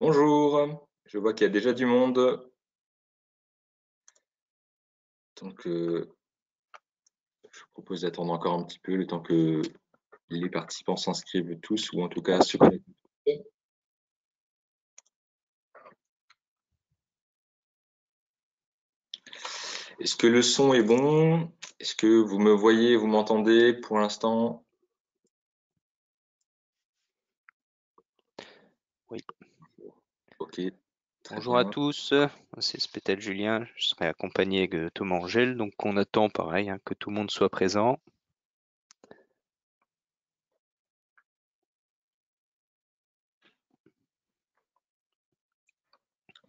Bonjour, je vois qu'il y a déjà du monde. Donc, je vous propose d'attendre encore un petit peu le temps que les participants s'inscrivent tous, ou en tout cas se connectent. Est-ce que le son est bon? Est-ce que vous me voyez, vous m'entendez pour l'instant? Oui. Ok, très Bonjour à bien. tous, c'est Spétel Julien, je serai accompagné de Thomas Angèle, donc on attend pareil que tout le monde soit présent.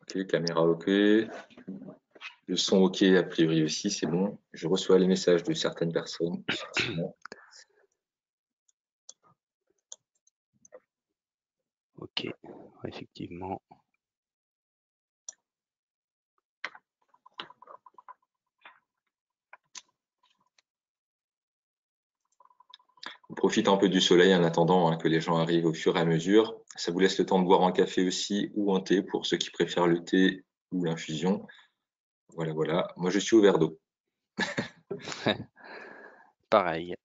Ok, caméra ok. Le son ok, a priori aussi, c'est bon. Je reçois les messages de certaines personnes, effectivement. Ok, effectivement. On profite un peu du soleil en attendant que les gens arrivent au fur et à mesure. Ça vous laisse le temps de boire un café aussi ou un thé pour ceux qui préfèrent le thé ou l'infusion. Voilà, voilà. Moi, je suis au verre d'eau. Pareil.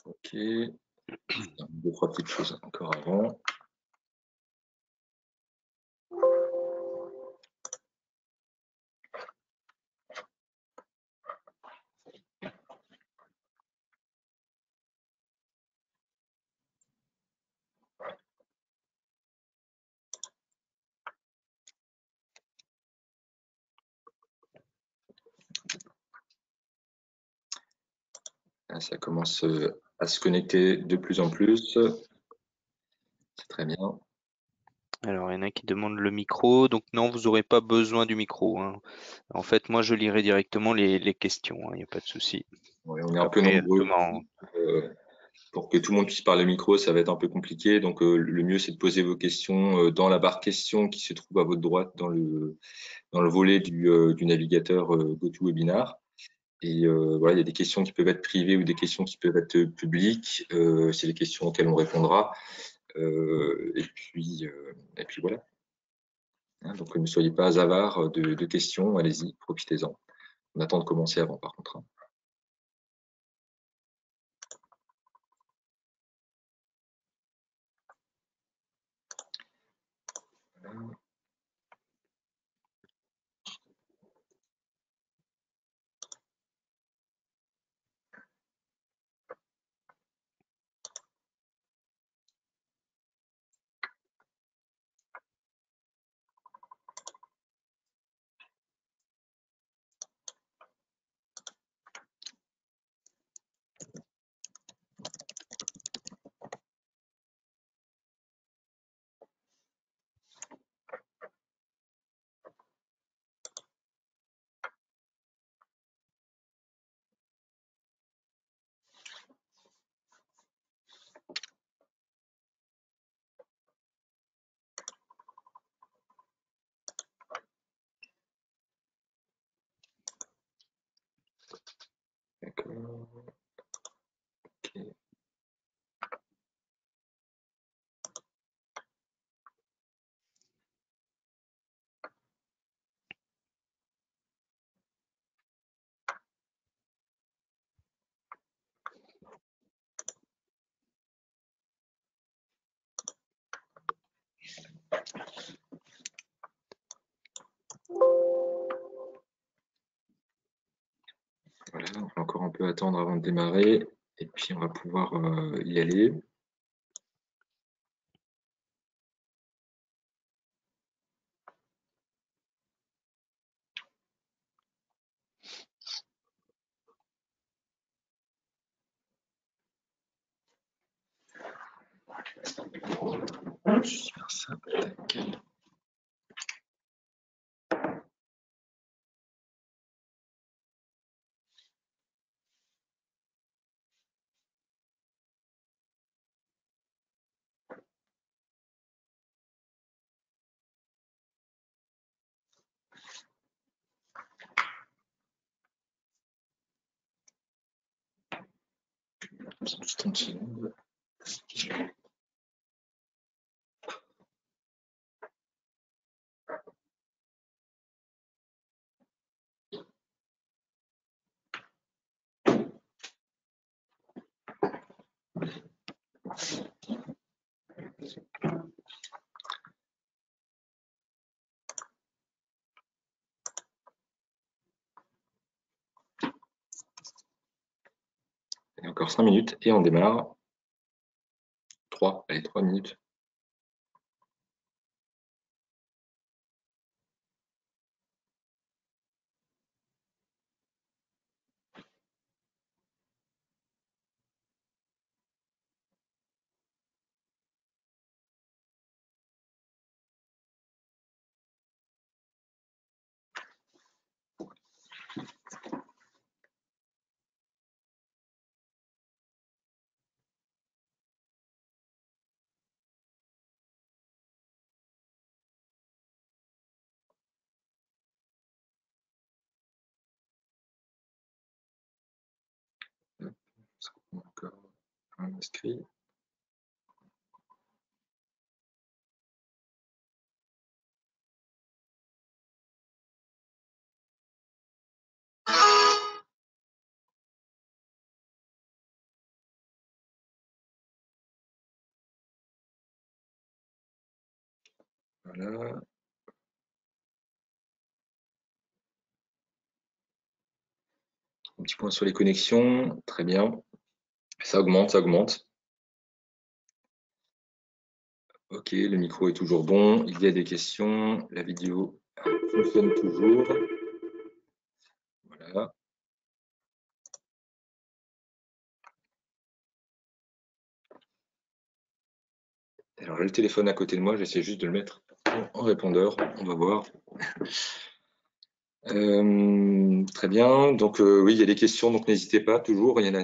Ok. Deux, trois petites choses encore avant. Là, ça commence à se connecter de plus en plus. C'est très bien. Alors il y en a qui demandent le micro, donc non, vous n'aurez pas besoin du micro, hein. En fait, moi je lirai directement les questions, il n'y a pas de souci. Ouais, on est un peu Après, nombreux Thomas, pour que tout le monde puisse parler au micro, ça va être un peu compliqué. Donc, le mieux, c'est de poser vos questions dans la barre questions qui se trouve à votre droite dans le volet du navigateur GoToWebinar. Et voilà, il y a des questions qui peuvent être privées ou des questions qui peuvent être publiques. C'est les questions auxquelles on répondra. Et puis voilà. Hein, donc ne soyez pas avares de questions, allez-y, profitez-en. On attend de commencer avant, par contre. Hein. D'accord. Ok. Voilà, on va encore un peu attendre avant de démarrer. Et puis on va pouvoir y aller. Super simple. Tac. Juste 30 secondes. Et encore 5 minutes et on démarre. 3, allez, 3 minutes. Encore un inscrit. Voilà. Un petit point sur les connexions. Très bien. Ça augmente, ça augmente. Ok, le micro est toujours bon. Il y a des questions. La vidéo fonctionne toujours. Voilà. Alors j'ai le téléphone à côté de moi. J'essaie juste de le mettre en répondeur. On va voir. Très bien. Donc oui, il y a des questions. Donc n'hésitez pas toujours. Il y en a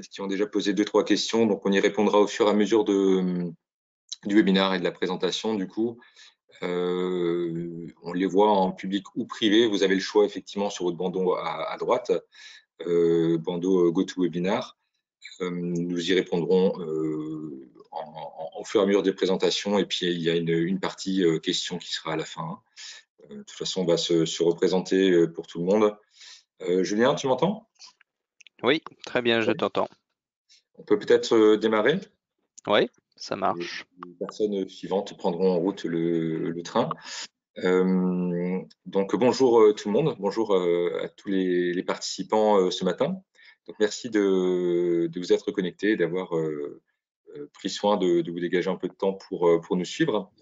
qui ont déjà posé 2-3 questions. Donc on y répondra au fur et à mesure du webinaire et de la présentation. Du coup, on les voit en public ou privé. Vous avez le choix effectivement sur votre bandeau à droite, bandeau GoToWebinar. Nous y répondrons au fur et à mesure des présentations. Et puis il y a une partie questions qui sera à la fin. De toute façon, on va se représenter pour tout le monde. Julien, tu m'entends? Oui, très bien, je t'entends. On peut peut-être démarrer. Oui, ça Les marche. personnes suivantes prendront en route le train. Donc bonjour tout le monde, bonjour à tous les participants ce matin. Donc merci de vous être connectés, d'avoir pris soin de vous dégager un peu de temps pour nous suivre.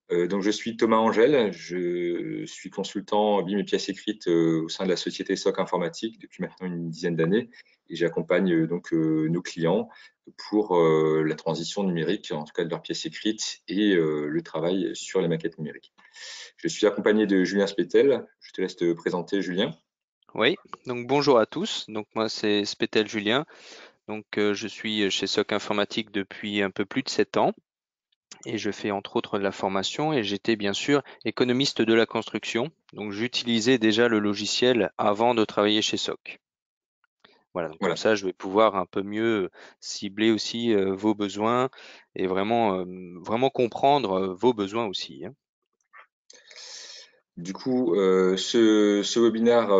Donc je suis Thomas Angel, je suis consultant BIM et pièces écrites au sein de la société SOC Informatique depuis maintenant une dizaine d'années et j'accompagne donc nos clients pour la transition numérique, en tout cas de leurs pièces écrites et le travail sur les maquettes numériques. Je suis accompagné de Julien Spétel. Je te laisse te présenter, Julien. Oui, donc bonjour à tous. Donc moi c'est Spétel Julien. Donc je suis chez SOC Informatique depuis un peu plus de 7 ans et je fais entre autres de la formation et j'étais bien sûr économiste de la construction. Donc j'utilisais déjà le logiciel avant de travailler chez SOC. Voilà, donc comme Voilà. ça je vais pouvoir un peu mieux cibler aussi vos besoins et vraiment comprendre vos besoins aussi, hein. Du coup, ce webinaire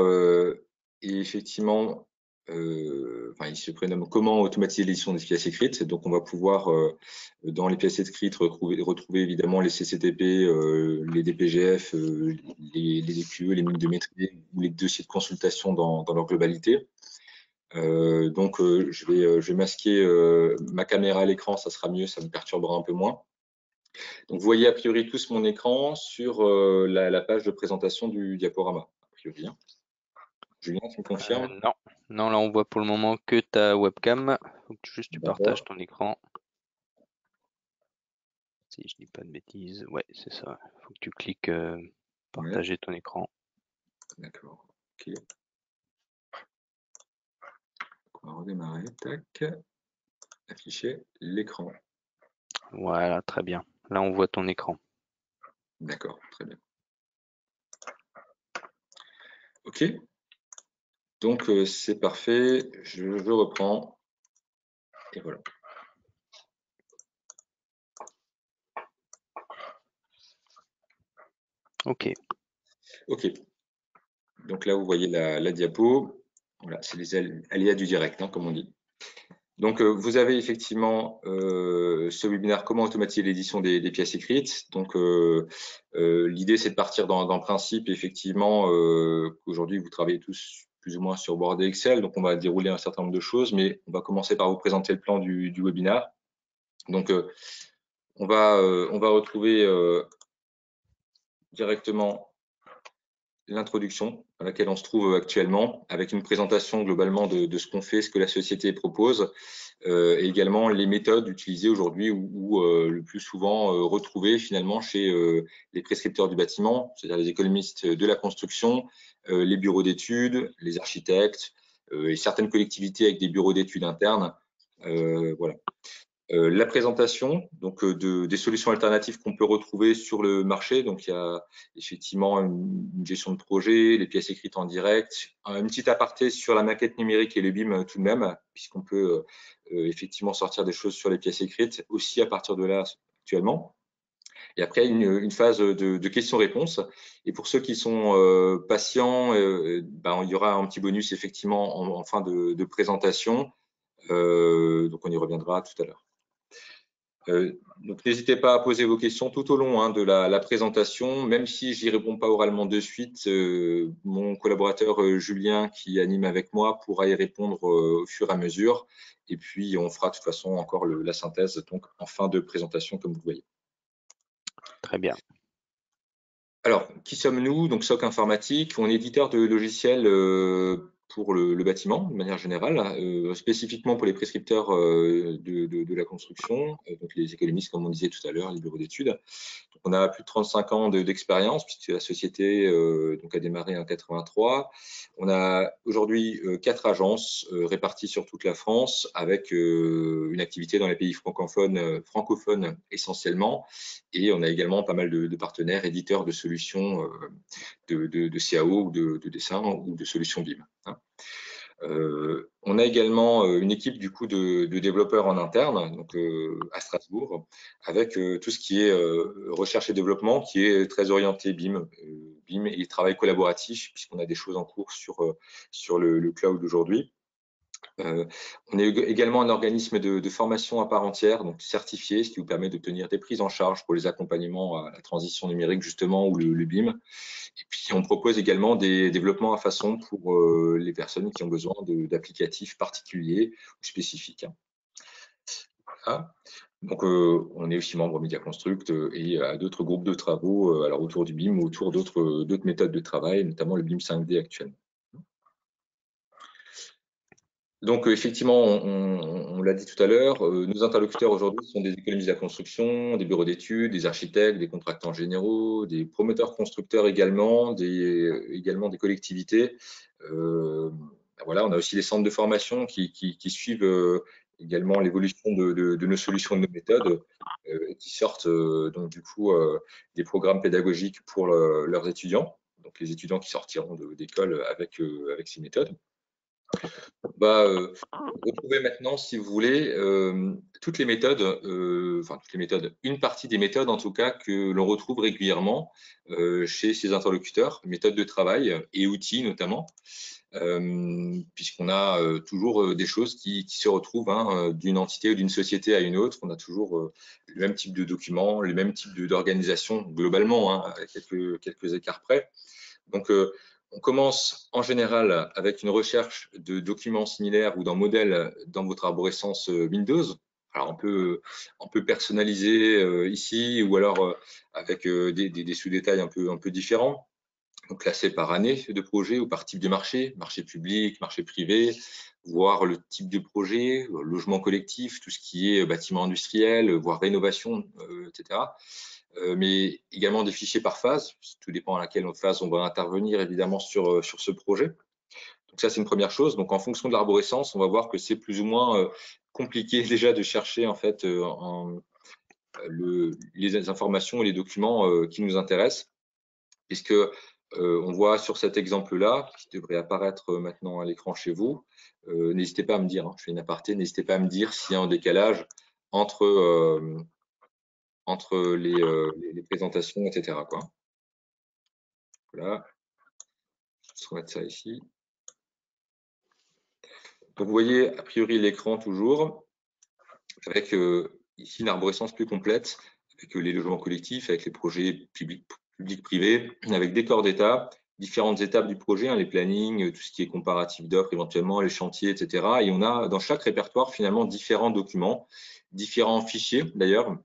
est effectivement, enfin, il se prénomme Comment automatiser l'édition des pièces écrites. Donc, on va pouvoir, dans les pièces écrites, retrouver évidemment les CCTP, les DPGF, les DQE, les lignes de maîtrise ou les dossiers de consultation dans leur globalité. Donc, je vais masquer ma caméra à l'écran, ça sera mieux, ça me perturbera un peu moins. Donc, vous voyez a priori tous mon écran sur la page de présentation du diaporama, a priori, hein. Julien, tu me confirmes? Non, non, là on voit pour le moment que ta webcam. Faut que juste tu partages D'accord, ton écran. Si je dis pas de bêtises, ouais, c'est ça. Faut que tu cliques ouais, partager ton écran. d'accord. Ok, on va redémarrer. Tac, afficher l'écran. Voilà, très bien. Là on voit ton écran. D'accord, très bien. Ok, donc c'est parfait. Je reprends. Et voilà. Ok. Ok. Donc là, vous voyez la diapo. Voilà, c'est les aléas du direct, hein, comme on dit. Donc, vous avez effectivement ce webinaire comment automatiser l'édition des pièces écrites. Donc, l'idée, c'est de partir dans le principe, effectivement, qu'aujourd'hui, vous travaillez tous plus ou moins sur Word et Excel. Donc, on va dérouler un certain nombre de choses, mais on va commencer par vous présenter le plan du webinaire. Donc, on va retrouver directement l'introduction à laquelle on se trouve actuellement, avec une présentation globalement de ce qu'on fait, ce que la société propose, et également les méthodes utilisées aujourd'hui ou le plus souvent retrouvées finalement chez les prescripteurs du bâtiment, c'est-à-dire les économistes de la construction, les bureaux d'études, les architectes et certaines collectivités avec des bureaux d'études internes. Voilà. La présentation donc des solutions alternatives qu'on peut retrouver sur le marché. Donc il y a effectivement une gestion de projet, les pièces écrites en direct, une petite aparté sur la maquette numérique et le BIM tout de même, puisqu'on peut effectivement sortir des choses sur les pièces écrites aussi à partir de là actuellement. Et après une phase de questions-réponses. Et pour ceux qui sont patients, ben, il y aura un petit bonus effectivement en fin de présentation. Donc on y reviendra tout à l'heure. Donc n'hésitez pas à poser vos questions tout au long de la présentation, même si j'y réponds pas oralement de suite, mon collaborateur Julien qui anime avec moi pourra y répondre au fur et à mesure, et puis on fera de toute façon encore la synthèse donc en fin de présentation comme vous voyez. Très bien. Alors, qui sommes-nous? Donc, SOC Informatique, on est éditeur de logiciels pour le bâtiment, de manière générale, spécifiquement pour les prescripteurs de la construction, donc les économistes, comme on disait tout à l'heure, les bureaux d'études. On a plus de 35 ans d'expérience, puisque la société donc a démarré en 83. On a aujourd'hui 4 agences réparties sur toute la France, avec une activité dans les pays francophones essentiellement. Et on a également pas mal de partenaires éditeurs de solutions de CAO ou de dessin ou de solutions BIM. Hein. On a également une équipe du coup de développeurs en interne, donc à Strasbourg, avec tout ce qui est recherche et développement, qui est très orienté BIM, BIM et travail collaboratif, puisqu'on a des choses en cours sur le cloud aujourd'hui. On est également un organisme de formation à part entière, donc certifié, ce qui vous permet d'obtenir des prises en charge pour les accompagnements à la transition numérique justement ou le BIM. Et puis on propose également des développements à façon pour les personnes qui ont besoin d'applicatifs particuliers ou spécifiques. Voilà. Donc on est aussi membre Media Construct et à d'autres groupes de travaux alors autour du BIM ou autour d'autres méthodes de travail, notamment le BIM 5D actuellement. Donc, effectivement, on l'a dit tout à l'heure, nos interlocuteurs aujourd'hui sont des économistes de la construction, des bureaux d'études, des architectes, des contractants généraux, des promoteurs constructeurs également des collectivités. Voilà, on a aussi les centres de formation qui suivent également l'évolution de nos solutions, de nos méthodes, qui sortent donc du coup des programmes pédagogiques pour leurs étudiants, donc les étudiants qui sortiront d'école avec ces méthodes. On va retrouver maintenant, si vous voulez, toutes les méthodes, enfin toutes les méthodes, une partie des méthodes en tout cas que l'on retrouve régulièrement chez ces interlocuteurs, méthodes de travail et outils notamment, puisqu'on a toujours des choses qui se retrouvent d'une entité ou d'une société à une autre. On a toujours le même type de documents, le même type d'organisation globalement, avec quelques écarts près. Donc, on commence en général avec une recherche de documents similaires ou d'un modèle dans votre arborescence Windows. Alors, on peut personnaliser ici ou alors avec des sous-détails un peu différents. Donc, classé par année de projet ou par type de marché, marché public, marché privé, voire le type de projet, logement collectif, tout ce qui est bâtiment industriel, voire rénovation, etc. Mais également des fichiers par phase. Tout dépend à laquelle phase on va intervenir évidemment sur ce projet. Donc ça, c'est une première chose. Donc en fonction de l'arborescence, on va voir que c'est plus ou moins compliqué déjà de chercher en fait les informations et les documents qui nous intéressent, puisque On voit sur cet exemple-là, qui devrait apparaître maintenant à l'écran chez vous, n'hésitez pas à me dire, je fais une aparté, n'hésitez pas à me dire s'il y a un décalage entre, entre les présentations, etc. Quoi. Voilà, je vais remettre ça ici. Donc, vous voyez, a priori, l'écran toujours, avec ici une arborescence plus complète, avec les logements collectifs, avec les projets publics-privés, avec des corps d'État, différentes étapes du projet, les plannings, tout ce qui est comparatif d'offres, éventuellement les chantiers, etc. Et on a dans chaque répertoire, finalement, différents documents, différents fichiers, d'ailleurs,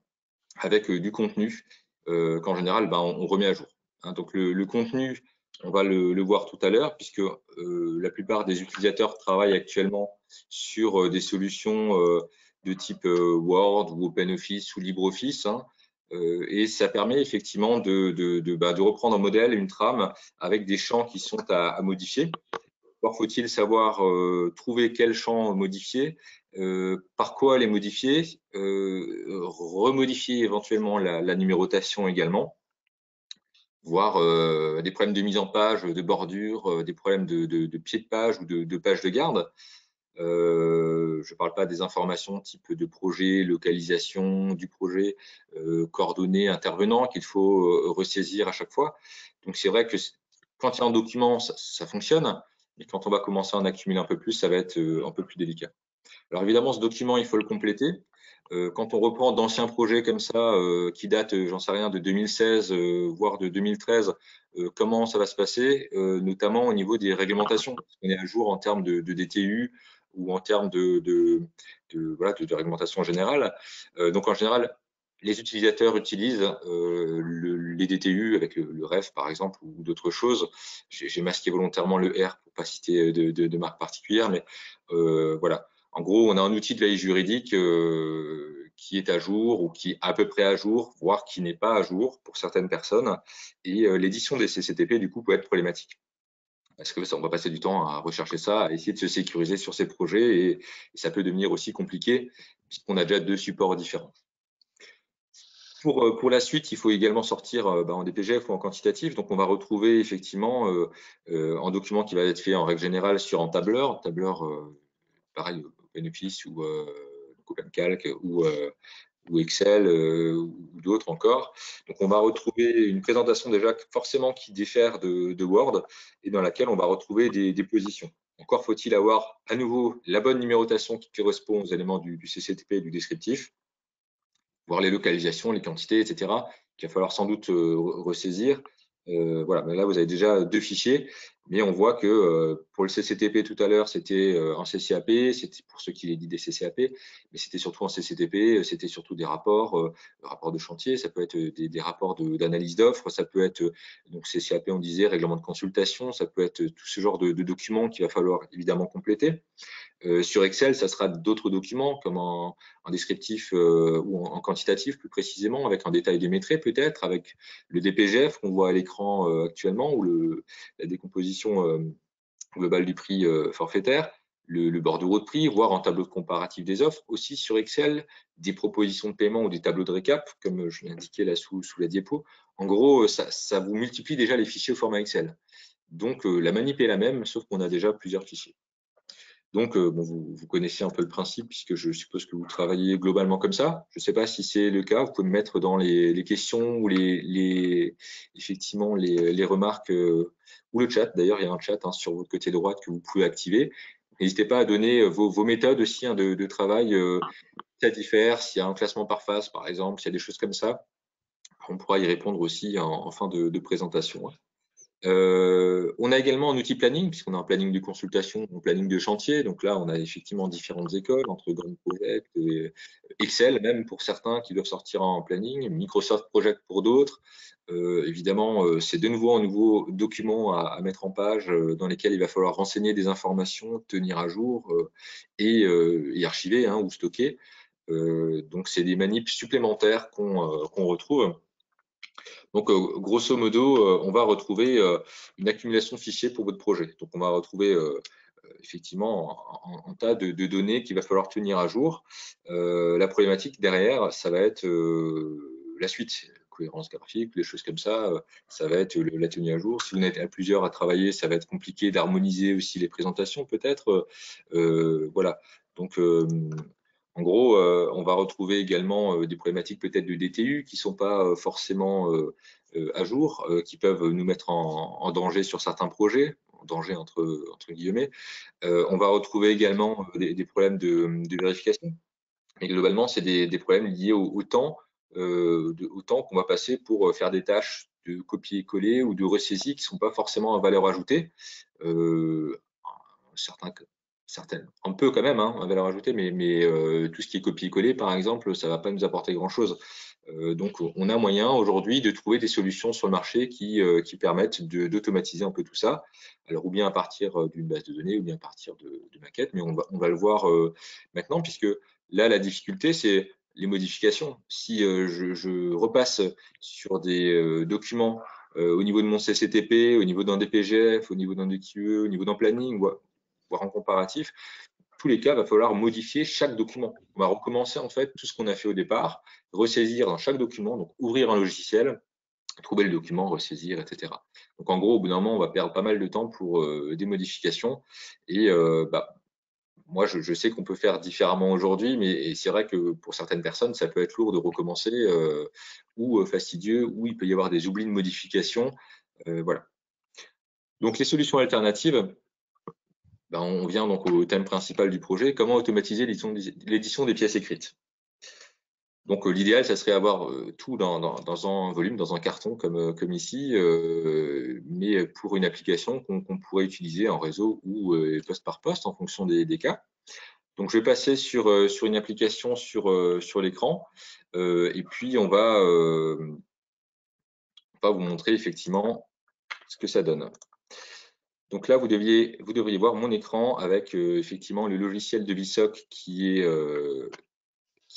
avec du contenu qu'en général, on remet à jour. Donc, le contenu, on va le voir tout à l'heure, puisque la plupart des utilisateurs travaillent actuellement sur des solutions de type Word ou OpenOffice ou LibreOffice. Et ça permet effectivement de reprendre un modèle, une trame, avec des champs qui sont à modifier. Encore faut-il savoir trouver quels champs modifier, par quoi les modifier, remodifier éventuellement la numérotation également, voire des problèmes de mise en page, de bordure, des problèmes de pied de page ou de page de garde. Je ne parle pas des informations type de projet, localisation du projet, coordonnées, intervenants qu'il faut ressaisir à chaque fois. Donc c'est vrai que quand il y a un document, ça fonctionne, mais quand on va commencer à en accumuler un peu plus, ça va être un peu plus délicat. Alors évidemment, ce document, il faut le compléter. Quand on reprend d'anciens projets comme ça, qui datent, j'en sais rien, de 2016, voire de 2013, comment ça va se passer, notamment au niveau des réglementations. On est à jour en termes de DTU ou en termes de réglementation générale. Donc en général, les utilisateurs utilisent les DTU avec le REF par exemple ou d'autres choses. J'ai masqué volontairement le R pour pas citer de marque particulière, mais voilà. En gros, on a un outil de veille juridique qui est à jour ou qui est à peu près à jour, voire qui n'est pas à jour pour certaines personnes. Et l'édition des CCTP, du coup, peut être problématique. Parce que ça, on va passer du temps à rechercher ça, à essayer de se sécuriser sur ces projets et ça peut devenir aussi compliqué puisqu'on a déjà deux supports différents. Pour la suite, il faut également sortir en DPGF ou en quantitatif. Donc, on va retrouver effectivement un document qui va être fait en règle générale sur un tableur. Tableur, pareil, OpenOffice ou OpenCalc ou Excel ou d'autres encore. Donc, on va retrouver une présentation déjà forcément qui diffère de Word et dans laquelle on va retrouver des positions. Encore faut-il avoir à nouveau la bonne numérotation qui correspond aux éléments du CCTP et du descriptif, voir les localisations, les quantités, etc., qu'il va falloir sans doute ressaisir. Voilà, mais là, vous avez déjà deux fichiers, mais on voit que pour le CCTP tout à l'heure, c'était en CCAP, c'était pour ceux qui les dit des CCAP, mais c'était surtout en CCTP, c'était surtout des rapports, rapports de chantier, ça peut être des rapports d'analyse d'offres, ça peut être, donc CCAP, on disait, règlement de consultation, ça peut être tout ce genre de documents qu'il va falloir évidemment compléter. Sur Excel, ça sera d'autres documents comme en descriptif ou en quantitatif plus précisément, avec un détail démétré peut-être, avec le DPGF qu'on voit à l'écran actuellement ou la décomposition globale du prix forfaitaire, le bordereau de prix, voire un tableau de comparatif des offres. Aussi sur Excel, des propositions de paiement ou des tableaux de récap, comme je l'ai indiqué là sous la diapo. En gros, ça vous multiplie déjà les fichiers au format Excel. Donc la manip est la même, sauf qu'on a déjà plusieurs fichiers. Donc, vous connaissez un peu le principe puisque je suppose que vous travaillez globalement comme ça. Je ne sais pas si c'est le cas. Vous pouvez me mettre dans les questions ou effectivement les remarques ou le chat. D'ailleurs, il y a un chat sur votre côté droite que vous pouvez activer. N'hésitez pas à donner vos méthodes aussi de travail. Si ça diffère, s'il y a un classement par phase, par exemple, s'il y a des choses comme ça. On pourra y répondre aussi en fin de présentation. On a également un outil planning, puisqu'on a un planning de consultation, un planning de chantier. Donc là, on a effectivement différentes écoles, entre Grand Project et Excel, même pour certains qui doivent sortir en planning, Microsoft Project pour d'autres. Évidemment, c'est de nouveau un nouveau document à mettre en page dans lesquels il va falloir renseigner des informations, tenir à jour et archiver ou stocker. Donc, c'est des manips supplémentaires qu'on retrouve. Donc, grosso modo, on va retrouver une accumulation de fichiers pour votre projet. Donc, on va retrouver effectivement un tas de données qu'il va falloir tenir à jour. La problématique derrière, ça va être la suite. cohérence graphique, des choses comme ça. Ça va être la tenue à jour. Si vous êtes à plusieurs à travailler, ça va être compliqué d'harmoniser aussi les présentations peut-être. Voilà. Donc, en gros, on va retrouver également des problématiques peut-être de DTU qui ne sont pas forcément à jour, qui peuvent nous mettre en danger sur certains projets, en danger entre guillemets. On va retrouver également des problèmes de vérification. Mais globalement, c'est des problèmes liés au temps, au temps qu'on va passer pour faire des tâches de copier-coller ou de ressaisie qui ne sont pas forcément à valeur ajoutée. Certaines, un peu quand même, hein, à valeur ajoutée, mais tout ce qui est copier-coller, par exemple, ça ne va pas nous apporter grand-chose. Donc, on a moyen aujourd'hui de trouver des solutions sur le marché qui permettent d'automatiser un peu tout ça. Alors, ou bien à partir d'une base de données, ou bien à partir de maquettes, mais on va le voir maintenant, puisque là, la difficulté, c'est les modifications. Si je repasse sur des documents au niveau de mon CCTP, au niveau d'un DPGF, au niveau d'un DQE, au niveau d'un planning, voire en comparatif, tous les cas, il va falloir modifier chaque document. On va recommencer en fait tout ce qu'on a fait au départ, ressaisir dans chaque document, donc ouvrir un logiciel, trouver le document, ressaisir, etc. Donc en gros, au bout d'un moment, on va perdre pas mal de temps pour des modifications. Et moi, je sais qu'on peut faire différemment aujourd'hui, mais c'est vrai que pour certaines personnes, ça peut être lourd de recommencer ou fastidieux, ou il peut y avoir des oublis de modification. Voilà. Donc les solutions alternatives, ben, on vient donc au thème principal du projet, comment automatiser l'édition des pièces écrites. Donc l'idéal, ça serait avoir tout dans un volume, dans un carton comme ici, mais pour une application qu'on pourrait utiliser en réseau ou poste par poste en fonction des cas. Donc je vais passer sur une application sur l'écran et puis on va vous montrer effectivement ce que ça donne. Donc là, vous devriez voir mon écran avec effectivement le logiciel de VSOC qui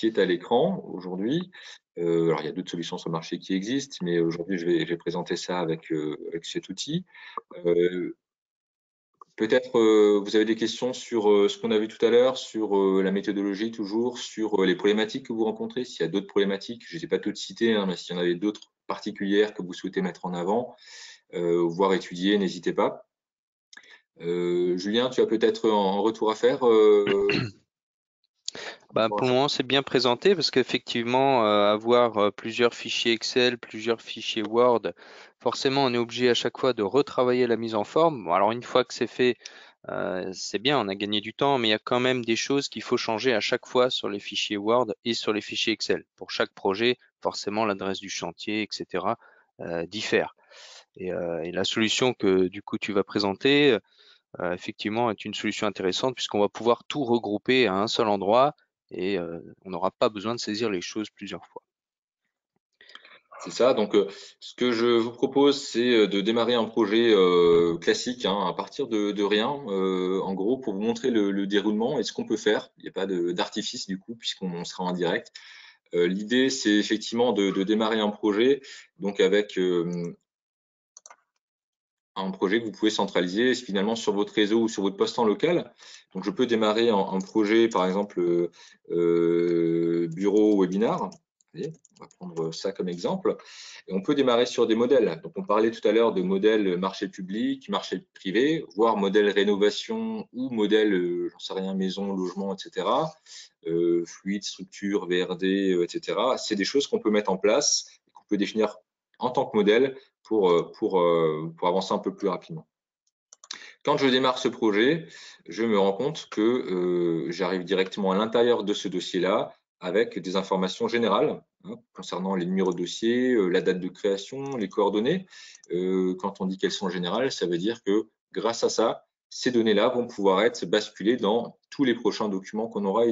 est à l'écran aujourd'hui. Alors, il y a d'autres solutions sur le marché qui existent, mais aujourd'hui, je vais présenter ça avec cet outil. Peut-être vous avez des questions sur ce qu'on a vu tout à l'heure, sur la méthodologie toujours, sur les problématiques que vous rencontrez. S'il y a d'autres problématiques, je ne les ai pas toutes citées, hein, mais s'il y en avait d'autres particulières que vous souhaitez mettre en avant, voire étudier, n'hésitez pas. Julien, tu as peut-être un retour à faire Bah, pour le moment, c'est bien présenté parce qu'effectivement, avoir plusieurs fichiers Excel, plusieurs fichiers Word, forcément, on est obligé à chaque fois de retravailler la mise en forme. Bon, alors, une fois que c'est fait, c'est bien, on a gagné du temps, mais il y a quand même des choses qu'il faut changer à chaque fois sur les fichiers Word et sur les fichiers Excel. Pour chaque projet, forcément, l'adresse du chantier, etc., diffère. Et la solution que du coup tu vas présenter, effectivement, est une solution intéressante puisqu'on va pouvoir tout regrouper à un seul endroit et on n'aura pas besoin de saisir les choses plusieurs fois. C'est ça. Donc, ce que je vous propose, c'est de démarrer un projet classique hein, à partir de rien, en gros, pour vous montrer le déroulement et ce qu'on peut faire. Il n'y a pas d'artifice du coup, puisqu'on sera en direct. L'idée, c'est effectivement de démarrer un projet, donc avec un projet que vous pouvez centraliser finalement sur votre réseau ou sur votre poste en local. Donc, je peux démarrer un projet, par exemple, bureau webinar. Allez, on va prendre ça comme exemple. Et on peut démarrer sur des modèles. Donc, on parlait tout à l'heure de modèles marché public, marché privé, voire modèle rénovation ou modèle, j'en sais rien, maison, logement, etc. Fluide, structure, VRD, etc. C'est des choses qu'on peut mettre en place et qu'on peut définir en tant que modèle pour avancer un peu plus rapidement. Quand je démarre ce projet, je me rends compte que j'arrive directement à l'intérieur de ce dossier-là avec des informations générales hein, concernant les numéros de dossier, la date de création, les coordonnées. Quand on dit qu'elles sont générales, ça veut dire que grâce à ça, ces données-là vont pouvoir être basculées dans tous les prochains documents qu'on aura à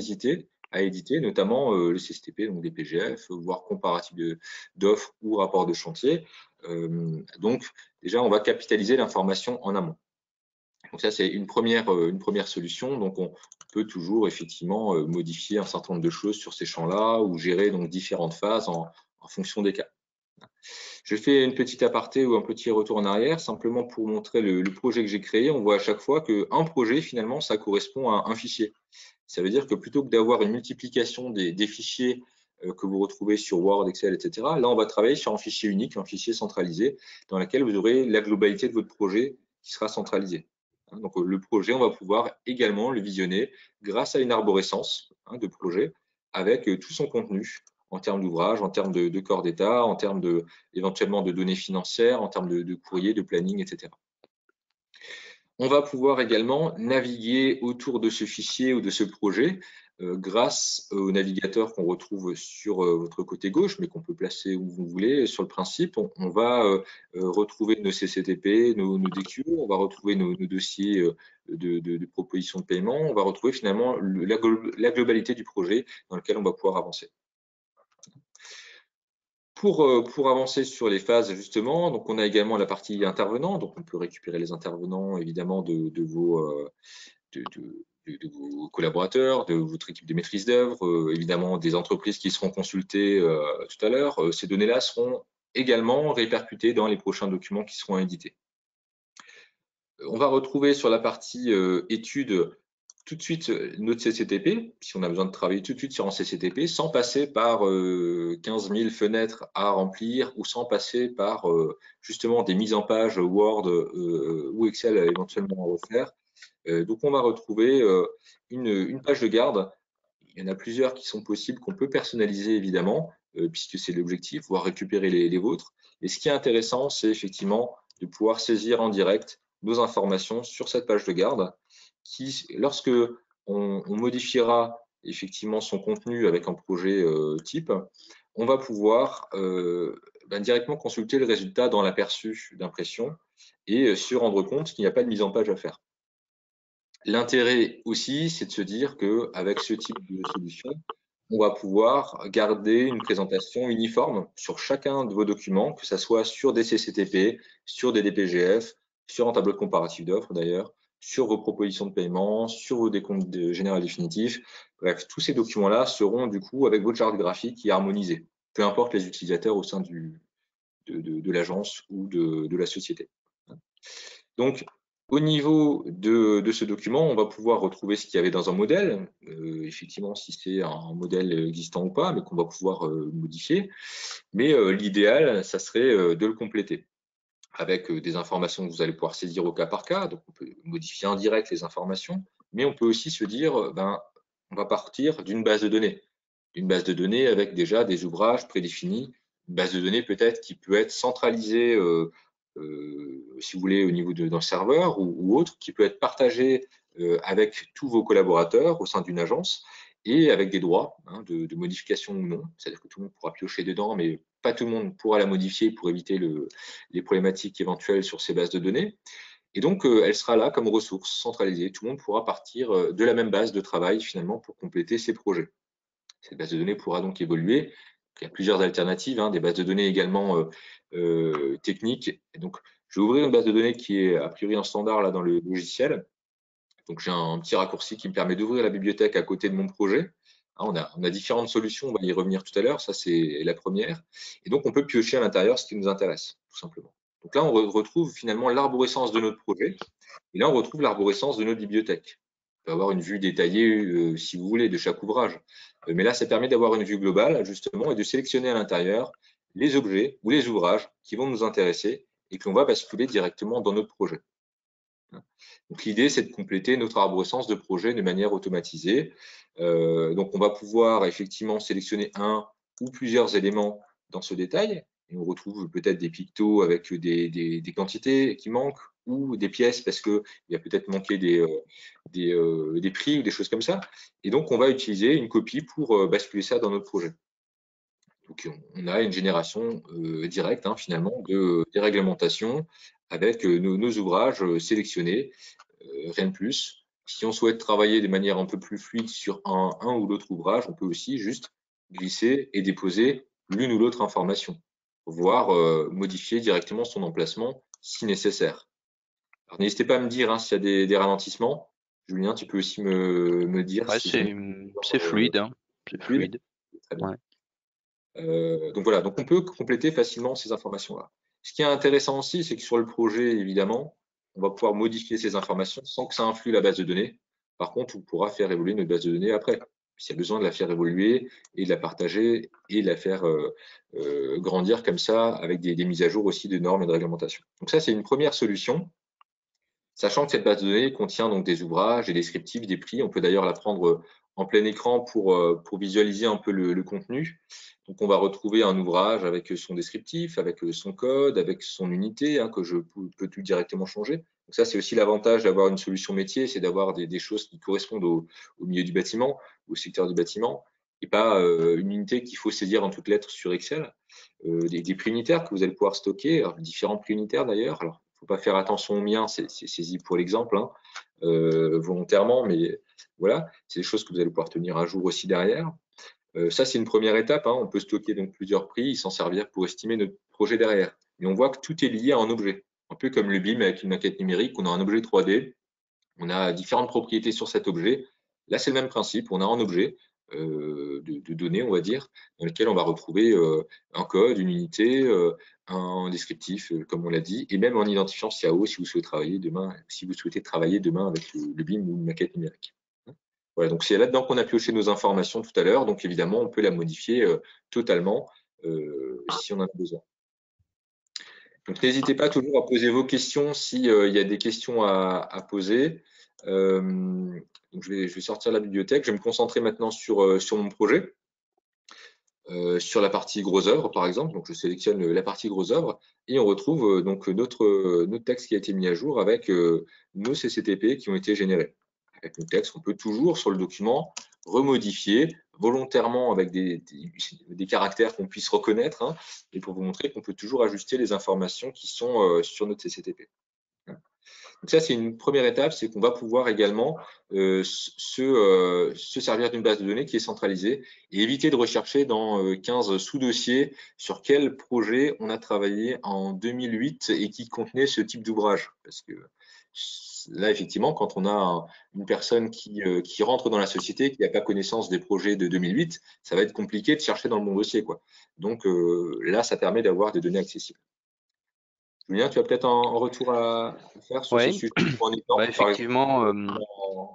éditer, notamment le CSTP, donc des PGF, voire comparatif d'offres ou rapport de chantier. Donc, déjà, on va capitaliser l'information en amont. Donc ça, c'est une première solution. Donc, on peut toujours effectivement modifier un certain nombre de choses sur ces champs-là ou gérer donc différentes phases en fonction des cas. Je fais une petite aparté ou un petit retour en arrière, simplement pour montrer le projet que j'ai créé. On voit à chaque fois qu'un projet, finalement, ça correspond à un fichier. Ça veut dire que plutôt que d'avoir une multiplication des fichiers que vous retrouvez sur Word, Excel, etc. Là, on va travailler sur un fichier unique, un fichier centralisé, dans lequel vous aurez la globalité de votre projet qui sera centralisée. Donc, le projet, on va pouvoir également le visionner grâce à une arborescence de projet avec tout son contenu en termes d'ouvrage, en termes de corps d'état, en termes éventuellement de données financières, en termes de courrier, de planning, etc. On va pouvoir également naviguer autour de ce fichier ou de ce projet grâce au navigateur qu'on retrouve sur votre côté gauche, mais qu'on peut placer où vous voulez. Sur le principe, on va retrouver nos CCTP, nos DQ, on va retrouver nos dossiers de proposition de paiement, on va retrouver finalement la globalité du projet dans lequel on va pouvoir avancer. Pour avancer sur les phases, justement, donc on a également la partie intervenants, donc on peut récupérer les intervenants, évidemment, de vos collaborateurs, de votre équipe de maîtrise d'œuvre, évidemment des entreprises qui seront consultées tout à l'heure. Ces données-là seront également répercutées dans les prochains documents qui seront édités. On va retrouver sur la partie études tout de suite notre CCTP, si on a besoin de travailler tout de suite sur un CCTP, sans passer par 15 000 fenêtres à remplir ou sans passer par justement des mises en page Word ou Excel éventuellement à refaire. Donc, on va retrouver une page de garde. Il y en a plusieurs qui sont possibles, qu'on peut personnaliser évidemment, puisque c'est l'objectif, voire récupérer les vôtres. Et ce qui est intéressant, c'est effectivement de pouvoir saisir en direct nos informations sur cette page de garde qui, lorsque on modifiera effectivement son contenu avec un projet type, on va pouvoir directement consulter le résultat dans l'aperçu d'impression et se rendre compte qu'il n'y a pas de mise en page à faire. L'intérêt aussi, c'est de se dire qu'avec ce type de solution, on va pouvoir garder une présentation uniforme sur chacun de vos documents, que ce soit sur des CCTP, sur des DPGF, sur un tableau de comparatif d'offres d'ailleurs, sur vos propositions de paiement, sur vos décomptes généraux définitifs. Bref, tous ces documents-là seront du coup avec votre charte graphique qui est harmonisée, peu importe les utilisateurs au sein de l'agence ou de la société. Donc, au niveau de ce document, on va pouvoir retrouver ce qu'il y avait dans un modèle, effectivement si c'est un modèle existant ou pas, mais qu'on va pouvoir modifier. Mais l'idéal, ça serait de le compléter avec des informations que vous allez pouvoir saisir au cas par cas. Donc, on peut modifier en direct les informations, mais on peut aussi se dire, on va partir d'une base de données. Une base de données avec déjà des ouvrages prédéfinis, une base de données peut-être qui peut être centralisée si vous voulez, au niveau d'un serveur ou autre, qui peut être partagé avec tous vos collaborateurs au sein d'une agence et avec des droits de modification ou non. C'est-à-dire que tout le monde pourra piocher dedans, mais pas tout le monde pourra la modifier pour éviter les problématiques éventuelles sur ces bases de données. Et donc, elle sera là comme ressource centralisée. Tout le monde pourra partir de la même base de travail finalement pour compléter ses projets. Cette base de données pourra donc évoluer. Il y a plusieurs alternatives, des bases de données également techniques. Et donc, je vais ouvrir une base de données qui est a priori un standard là dans le logiciel. Donc, j'ai un petit raccourci qui me permet d'ouvrir la bibliothèque à côté de mon projet. On a différentes solutions, on va y revenir tout à l'heure. Ça, c'est la première. Et donc, on peut piocher à l'intérieur ce qui nous intéresse, tout simplement. Donc là, on retrouve finalement l'arborescence de notre projet. Et là, on retrouve l'arborescence de notre bibliothèque. On peut avoir une vue détaillée, si vous voulez, de chaque ouvrage. Mais là, ça permet d'avoir une vue globale, justement, et de sélectionner à l'intérieur les objets ou les ouvrages qui vont nous intéresser et que l'on va basculer directement dans notre projet. Donc, l'idée, c'est de compléter notre arborescence de projet de manière automatisée. Donc, on va pouvoir effectivement sélectionner un ou plusieurs éléments dans ce détail. Et on retrouve peut-être des pictos avec des quantités qui manquent ou des pièces parce qu'il y a peut-être manqué des prix ou des choses comme ça. Et donc, on va utiliser une copie pour basculer ça dans notre projet. Donc, on a une génération directe finalement des réglementations avec nos ouvrages sélectionnés, rien de plus. Si on souhaite travailler de manière un peu plus fluide sur un ou l'autre ouvrage, on peut aussi juste glisser et déposer l'une ou l'autre information, voire modifier directement son emplacement si nécessaire. Alors, n'hésitez pas à me dire s'il y a des ralentissements. Julien, tu peux aussi me dire Ouais, si jamais c'est fluide, c'est fluide. fluide. Très bien. Ouais. Donc voilà, donc on peut compléter facilement ces informations-là. Ce qui est intéressant aussi, c'est que sur le projet, évidemment, on va pouvoir modifier ces informations sans que ça influe la base de données. Par contre, on pourra faire évoluer notre base de données après. S'il y a besoin de la faire évoluer et de la partager et de la faire grandir comme ça avec des mises à jour aussi de normes et de réglementations. Donc ça, c'est une première solution. Sachant que cette base de données contient donc des ouvrages, des descriptifs, des prix. On peut d'ailleurs la prendre en plein écran pour visualiser un peu le contenu. Donc, on va retrouver un ouvrage avec son descriptif, avec son code, avec son unité, que je peux tout directement changer. Donc ça, c'est aussi l'avantage d'avoir une solution métier, c'est d'avoir des choses qui correspondent au milieu du bâtiment, au secteur du bâtiment, et pas une unité qu'il faut saisir en toutes lettres sur Excel. Des prix unitaires que vous allez pouvoir stocker, alors, différents prix unitaires d'ailleurs. Alors, il ne faut pas faire attention aux miens, c'est saisi pour l'exemple, volontairement, mais voilà, c'est des choses que vous allez pouvoir tenir à jour aussi derrière. Ça, c'est une première étape. On peut stocker donc plusieurs prix et s'en servir pour estimer notre projet derrière. Et on voit que tout est lié à un objet. Un peu comme le BIM avec une maquette numérique, on a un objet 3D, on a différentes propriétés sur cet objet. Là, c'est le même principe. On a un objet de données, on va dire, dans lequel on va retrouver un code, une unité, un descriptif, comme on l'a dit, et même en identifiant SIAO si vous souhaitez travailler demain avec le BIM ou une maquette numérique. Voilà, donc c'est là-dedans qu'on a pioché nos informations tout à l'heure. Donc évidemment, on peut la modifier totalement si on en a besoin. Donc n'hésitez pas toujours à poser vos questions s'il y a des questions à poser. Donc je vais sortir la bibliothèque. Je vais me concentrer maintenant sur mon projet. Sur la partie gros œuvres, par exemple. Donc je sélectionne la partie gros œuvres et on retrouve donc notre texte qui a été mis à jour avec nos CCTP qui ont été générés. Avec nos textes, on peut toujours sur le document remodifier volontairement avec des caractères qu'on puisse reconnaître, et pour vous montrer qu'on peut toujours ajuster les informations qui sont sur notre CCTP. Donc ça, c'est une première étape, c'est qu'on va pouvoir également se servir d'une base de données qui est centralisée et éviter de rechercher dans 15 sous-dossiers sur quel projet on a travaillé en 2008 et qui contenait ce type d'ouvrage. Parce que là, effectivement, quand on a une personne qui rentre dans la société, qui n'a pas connaissance des projets de 2008, ça va être compliqué de chercher dans le bon dossier, quoi. Donc là, ça permet d'avoir des données accessibles. Julien, tu as peut-être un retour à faire sur ce Ouais, sujet ou un bah exemple, par exemple, effectivement,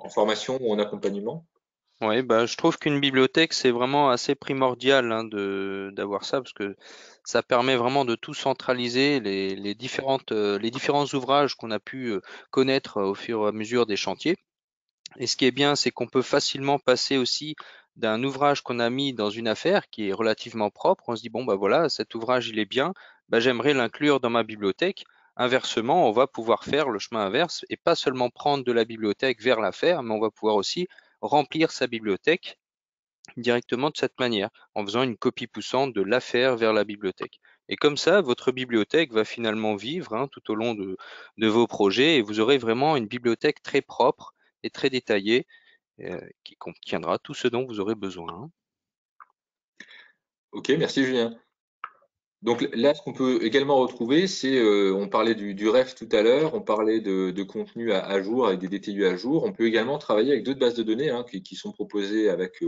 en formation ou en accompagnement? ouais, bah, je trouve qu'une bibliothèque, c'est vraiment assez primordial d'avoir ça parce que ça permet vraiment de tout centraliser, les différents ouvrages qu'on a pu connaître au fur et à mesure des chantiers. Et ce qui est bien, c'est qu'on peut facilement passer aussi d'un ouvrage qu'on a mis dans une affaire qui est relativement propre. On se dit, bon, bah voilà, cet ouvrage, il est bien, bah, j'aimerais l'inclure dans ma bibliothèque. Inversement, on va pouvoir faire le chemin inverse et pas seulement prendre de la bibliothèque vers l'affaire, mais on va pouvoir aussi remplir sa bibliothèque directement de cette manière, en faisant une copie poussante de l'affaire vers la bibliothèque. Et comme ça, votre bibliothèque va finalement vivre tout au long de vos projets et vous aurez vraiment une bibliothèque très propre et très détaillée qui contiendra tout ce dont vous aurez besoin. Ok, merci Julien. Donc là, ce qu'on peut également retrouver, c'est, on parlait du REF tout à l'heure, on parlait de contenu à jour avec des DTU à jour. On peut également travailler avec d'autres bases de données qui sont proposées avec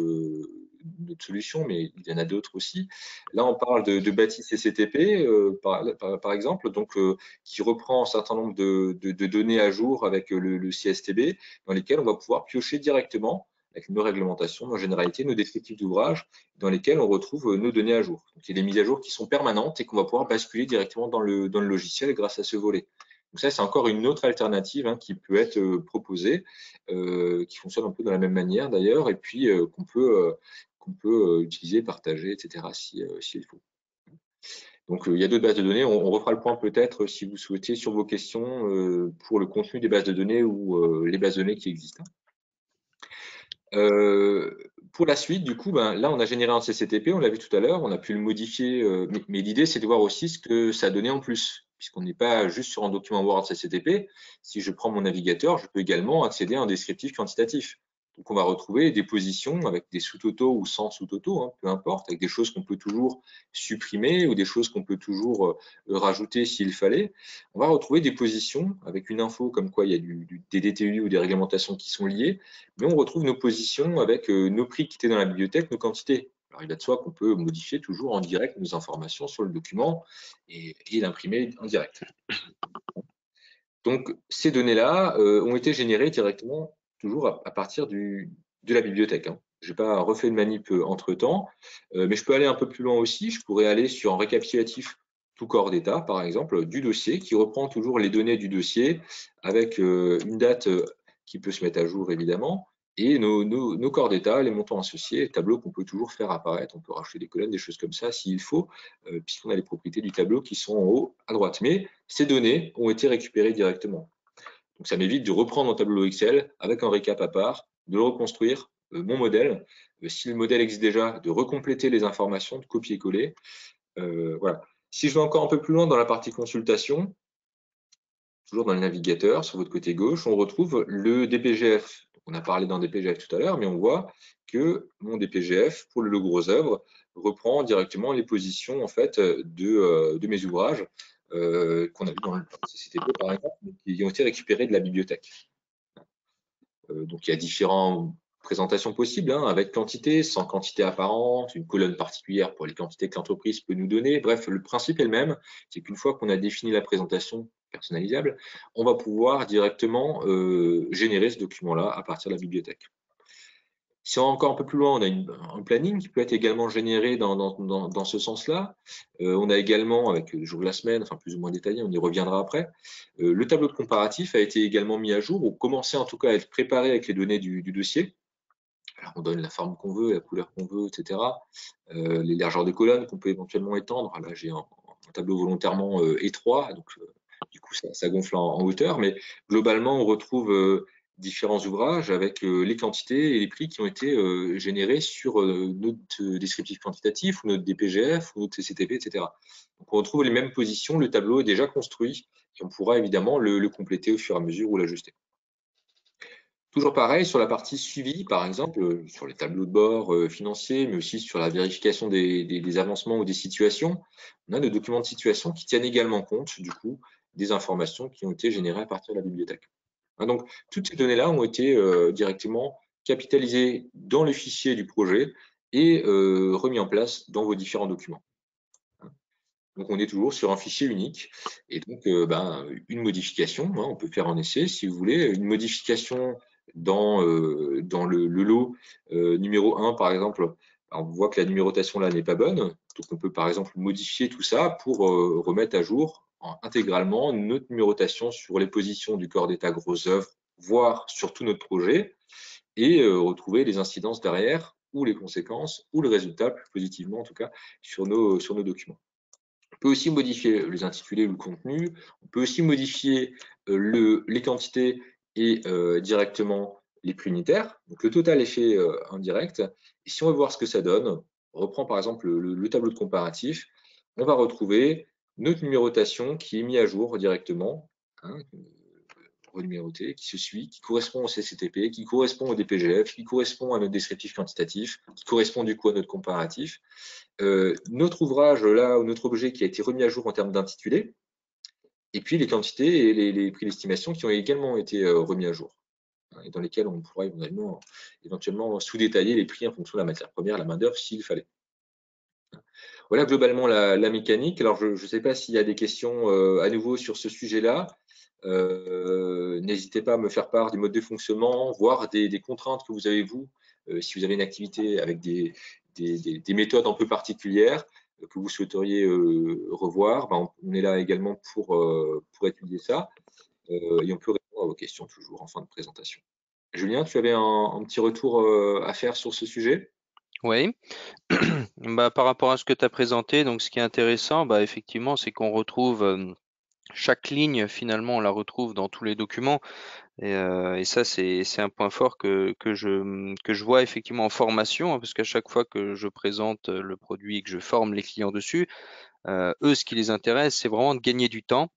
notre solution, mais il y en a d'autres aussi. Là, on parle de Bâti CCTP, par exemple, donc qui reprend un certain nombre de données à jour avec le CSTB, dans lesquelles on va pouvoir piocher directement avec nos réglementations, nos généralités, nos descriptifs d'ouvrages, dans lesquels on retrouve nos données à jour. Donc, il y a des mises à jour qui sont permanentes et qu'on va pouvoir basculer directement dans le logiciel grâce à ce volet. Donc ça, c'est encore une autre alternative qui peut être proposée, qui fonctionne un peu de la même manière d'ailleurs, et puis qu'on peut utiliser, partager, etc. si il faut. Donc il y a d'autres bases de données. On refera le point peut-être si vous souhaitez sur vos questions pour le contenu des bases de données ou les bases de données qui existent. Pour la suite, du coup, là, on a généré un CCTP, on l'a vu tout à l'heure, on a pu le modifier, mais l'idée, c'est de voir aussi ce que ça a donné en plus, puisqu'on n'est pas juste sur un document Word CCTP. Si je prends mon navigateur, je peux également accéder à un descriptif quantitatif. Donc, on va retrouver des positions avec des sous-totaux ou sans sous-totaux, peu importe, avec des choses qu'on peut toujours supprimer ou des choses qu'on peut toujours rajouter s'il fallait. On va retrouver des positions avec une info comme quoi il y a des DTU ou des réglementations qui sont liées, mais on retrouve nos positions avec nos prix qui étaient dans la bibliothèque, nos quantités. Alors, il va de soi qu'on peut modifier toujours en direct nos informations sur le document et l'imprimer en direct. Donc, ces données-là ont été générées directement toujours à partir de la bibliothèque. J'ai pas refait de manip entre-temps, mais je peux aller un peu plus loin aussi. Je pourrais aller sur un récapitulatif tout corps d'état, par exemple, du dossier, qui reprend toujours les données du dossier avec une date qui peut se mettre à jour, évidemment, et nos corps d'état, les montants associés, tableau qu'on peut toujours faire apparaître. On peut racheter des colonnes, des choses comme ça, s'il faut, puisqu'on a les propriétés du tableau qui sont en haut à droite. Mais ces données ont été récupérées directement. Donc ça m'évite de reprendre un tableau Excel avec un récap à part, de le reconstruire, mon modèle. Si le modèle existe déjà, de recompléter les informations, de copier-coller. Voilà. Si je vais encore un peu plus loin dans la partie consultation, toujours dans le navigateur, sur votre côté gauche, on retrouve le DPGF. On a parlé d'un DPGF tout à l'heure, mais on voit que mon DPGF, pour le gros œuvre, reprend directement les positions en fait, de mes ouvrages qu'on a vu dans le CCTP, par exemple, qui ont été récupérés de la bibliothèque. Donc il y a différentes présentations possibles, hein, avec quantité, sans quantité apparente, une colonne particulière pour les quantités que l'entreprise peut nous donner. Bref, le principe est le même, c'est qu'une fois qu'on a défini la présentation personnalisable, on va pouvoir directement générer ce document-là à partir de la bibliothèque. Si on va encore un peu plus loin, on a un planning qui peut être également généré dans ce sens-là. On a également, avec le jour de la semaine, enfin plus ou moins détaillé, on y reviendra après, le tableau de comparatif a été également mis à jour, ou commencé en tout cas à être préparé avec les données du dossier. Alors, on donne la forme qu'on veut, la couleur qu'on veut, etc. Les largeurs de colonnes qu'on peut éventuellement étendre. Là, j'ai un tableau volontairement étroit, donc du coup, ça gonfle en hauteur. Mais globalement, on retrouve différents ouvrages avec les quantités et les prix qui ont été générés sur notre descriptif quantitatif ou notre DPGF ou notre CCTP, etc. Donc, on retrouve les mêmes positions, le tableau est déjà construit et on pourra évidemment le compléter au fur et à mesure ou l'ajuster. Toujours pareil, sur la partie suivi, par exemple, sur les tableaux de bord financiers, mais aussi sur la vérification des avancements ou des situations, on a des documents de situation qui tiennent également compte, du coup, des informations qui ont été générées à partir de la bibliothèque. Hein, donc, toutes ces données-là ont été directement capitalisées dans le fichier du projet et remis en place dans vos différents documents. Donc, on est toujours sur un fichier unique. Et donc, une modification, hein, on peut faire un essai si vous voulez, une modification dans le lot numéro 1, par exemple. On voit que la numérotation là n'est pas bonne. Donc, on peut par exemple modifier tout ça pour remettre à jour intégralement notre numérotation sur les positions du corps d'état gros œuvre, voire sur tout notre projet, et retrouver les incidences derrière, ou les conséquences, ou le résultat, plus positivement en tout cas, sur nos documents. On peut aussi modifier les intitulés ou le contenu. On peut aussi modifier les quantités et directement les prix unitaires. Donc le total est fait en direct. Et si on veut voir ce que ça donne, on reprend par exemple le tableau de comparatif. On va retrouver notre numérotation qui est mise à jour directement, hein, renuméroté, qui se suit, qui correspond au CCTP, qui correspond au DPGF, qui correspond à notre descriptif quantitatif, qui correspond du coup à notre comparatif. Notre ouvrage, là, ou notre objet qui a été remis à jour en termes d'intitulé, et puis les quantités et les prix d'estimation qui ont également été remis à jour, hein, et dans lesquels on pourra éventuellement sous-détailler les prix en fonction de la matière première, la main-d'œuvre, s'il fallait. Voilà globalement la mécanique. Alors, je ne sais pas s'il y a des questions à nouveau sur ce sujet-là. N'hésitez pas à me faire part du mode de fonctionnement, voire des contraintes que vous avez, vous, si vous avez une activité avec des méthodes un peu particulières que vous souhaiteriez revoir. Ben, on est là également pour étudier ça et on peut répondre à vos questions toujours en fin de présentation. Julien, tu avais un petit retour à faire sur ce sujet? Oui. Bah, par rapport à ce que tu as présenté, donc ce qui est intéressant, bah, effectivement, c'est qu'on retrouve chaque ligne, finalement, on la retrouve dans tous les documents. Et ça, c'est un point fort que je vois effectivement en formation, hein, parce qu'à chaque fois que je présente le produit et que je forme les clients dessus, eux, ce qui les intéresse, c'est vraiment de gagner du temps.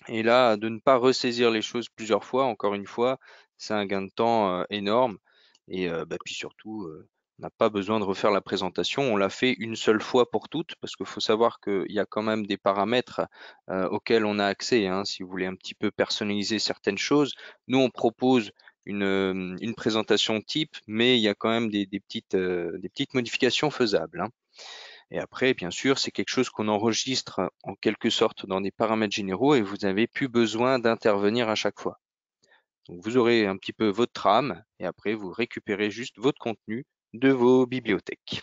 Et là, de ne pas ressaisir les choses plusieurs fois, encore une fois, c'est un gain de temps énorme. Et bah, puis surtout, on n'a pas besoin de refaire la présentation. On l'a fait une seule fois pour toutes, parce qu'il faut savoir qu'il y a quand même des paramètres auxquels on a accès, hein, si vous voulez un petit peu personnaliser certaines choses. Nous, on propose une présentation type, mais il y a quand même des petites modifications faisables, hein. Et après, bien sûr, c'est quelque chose qu'on enregistre en quelque sorte dans des paramètres généraux et vous n'avez plus besoin d'intervenir à chaque fois. Donc vous aurez un petit peu votre trame et après vous récupérez juste votre contenu de vos bibliothèques.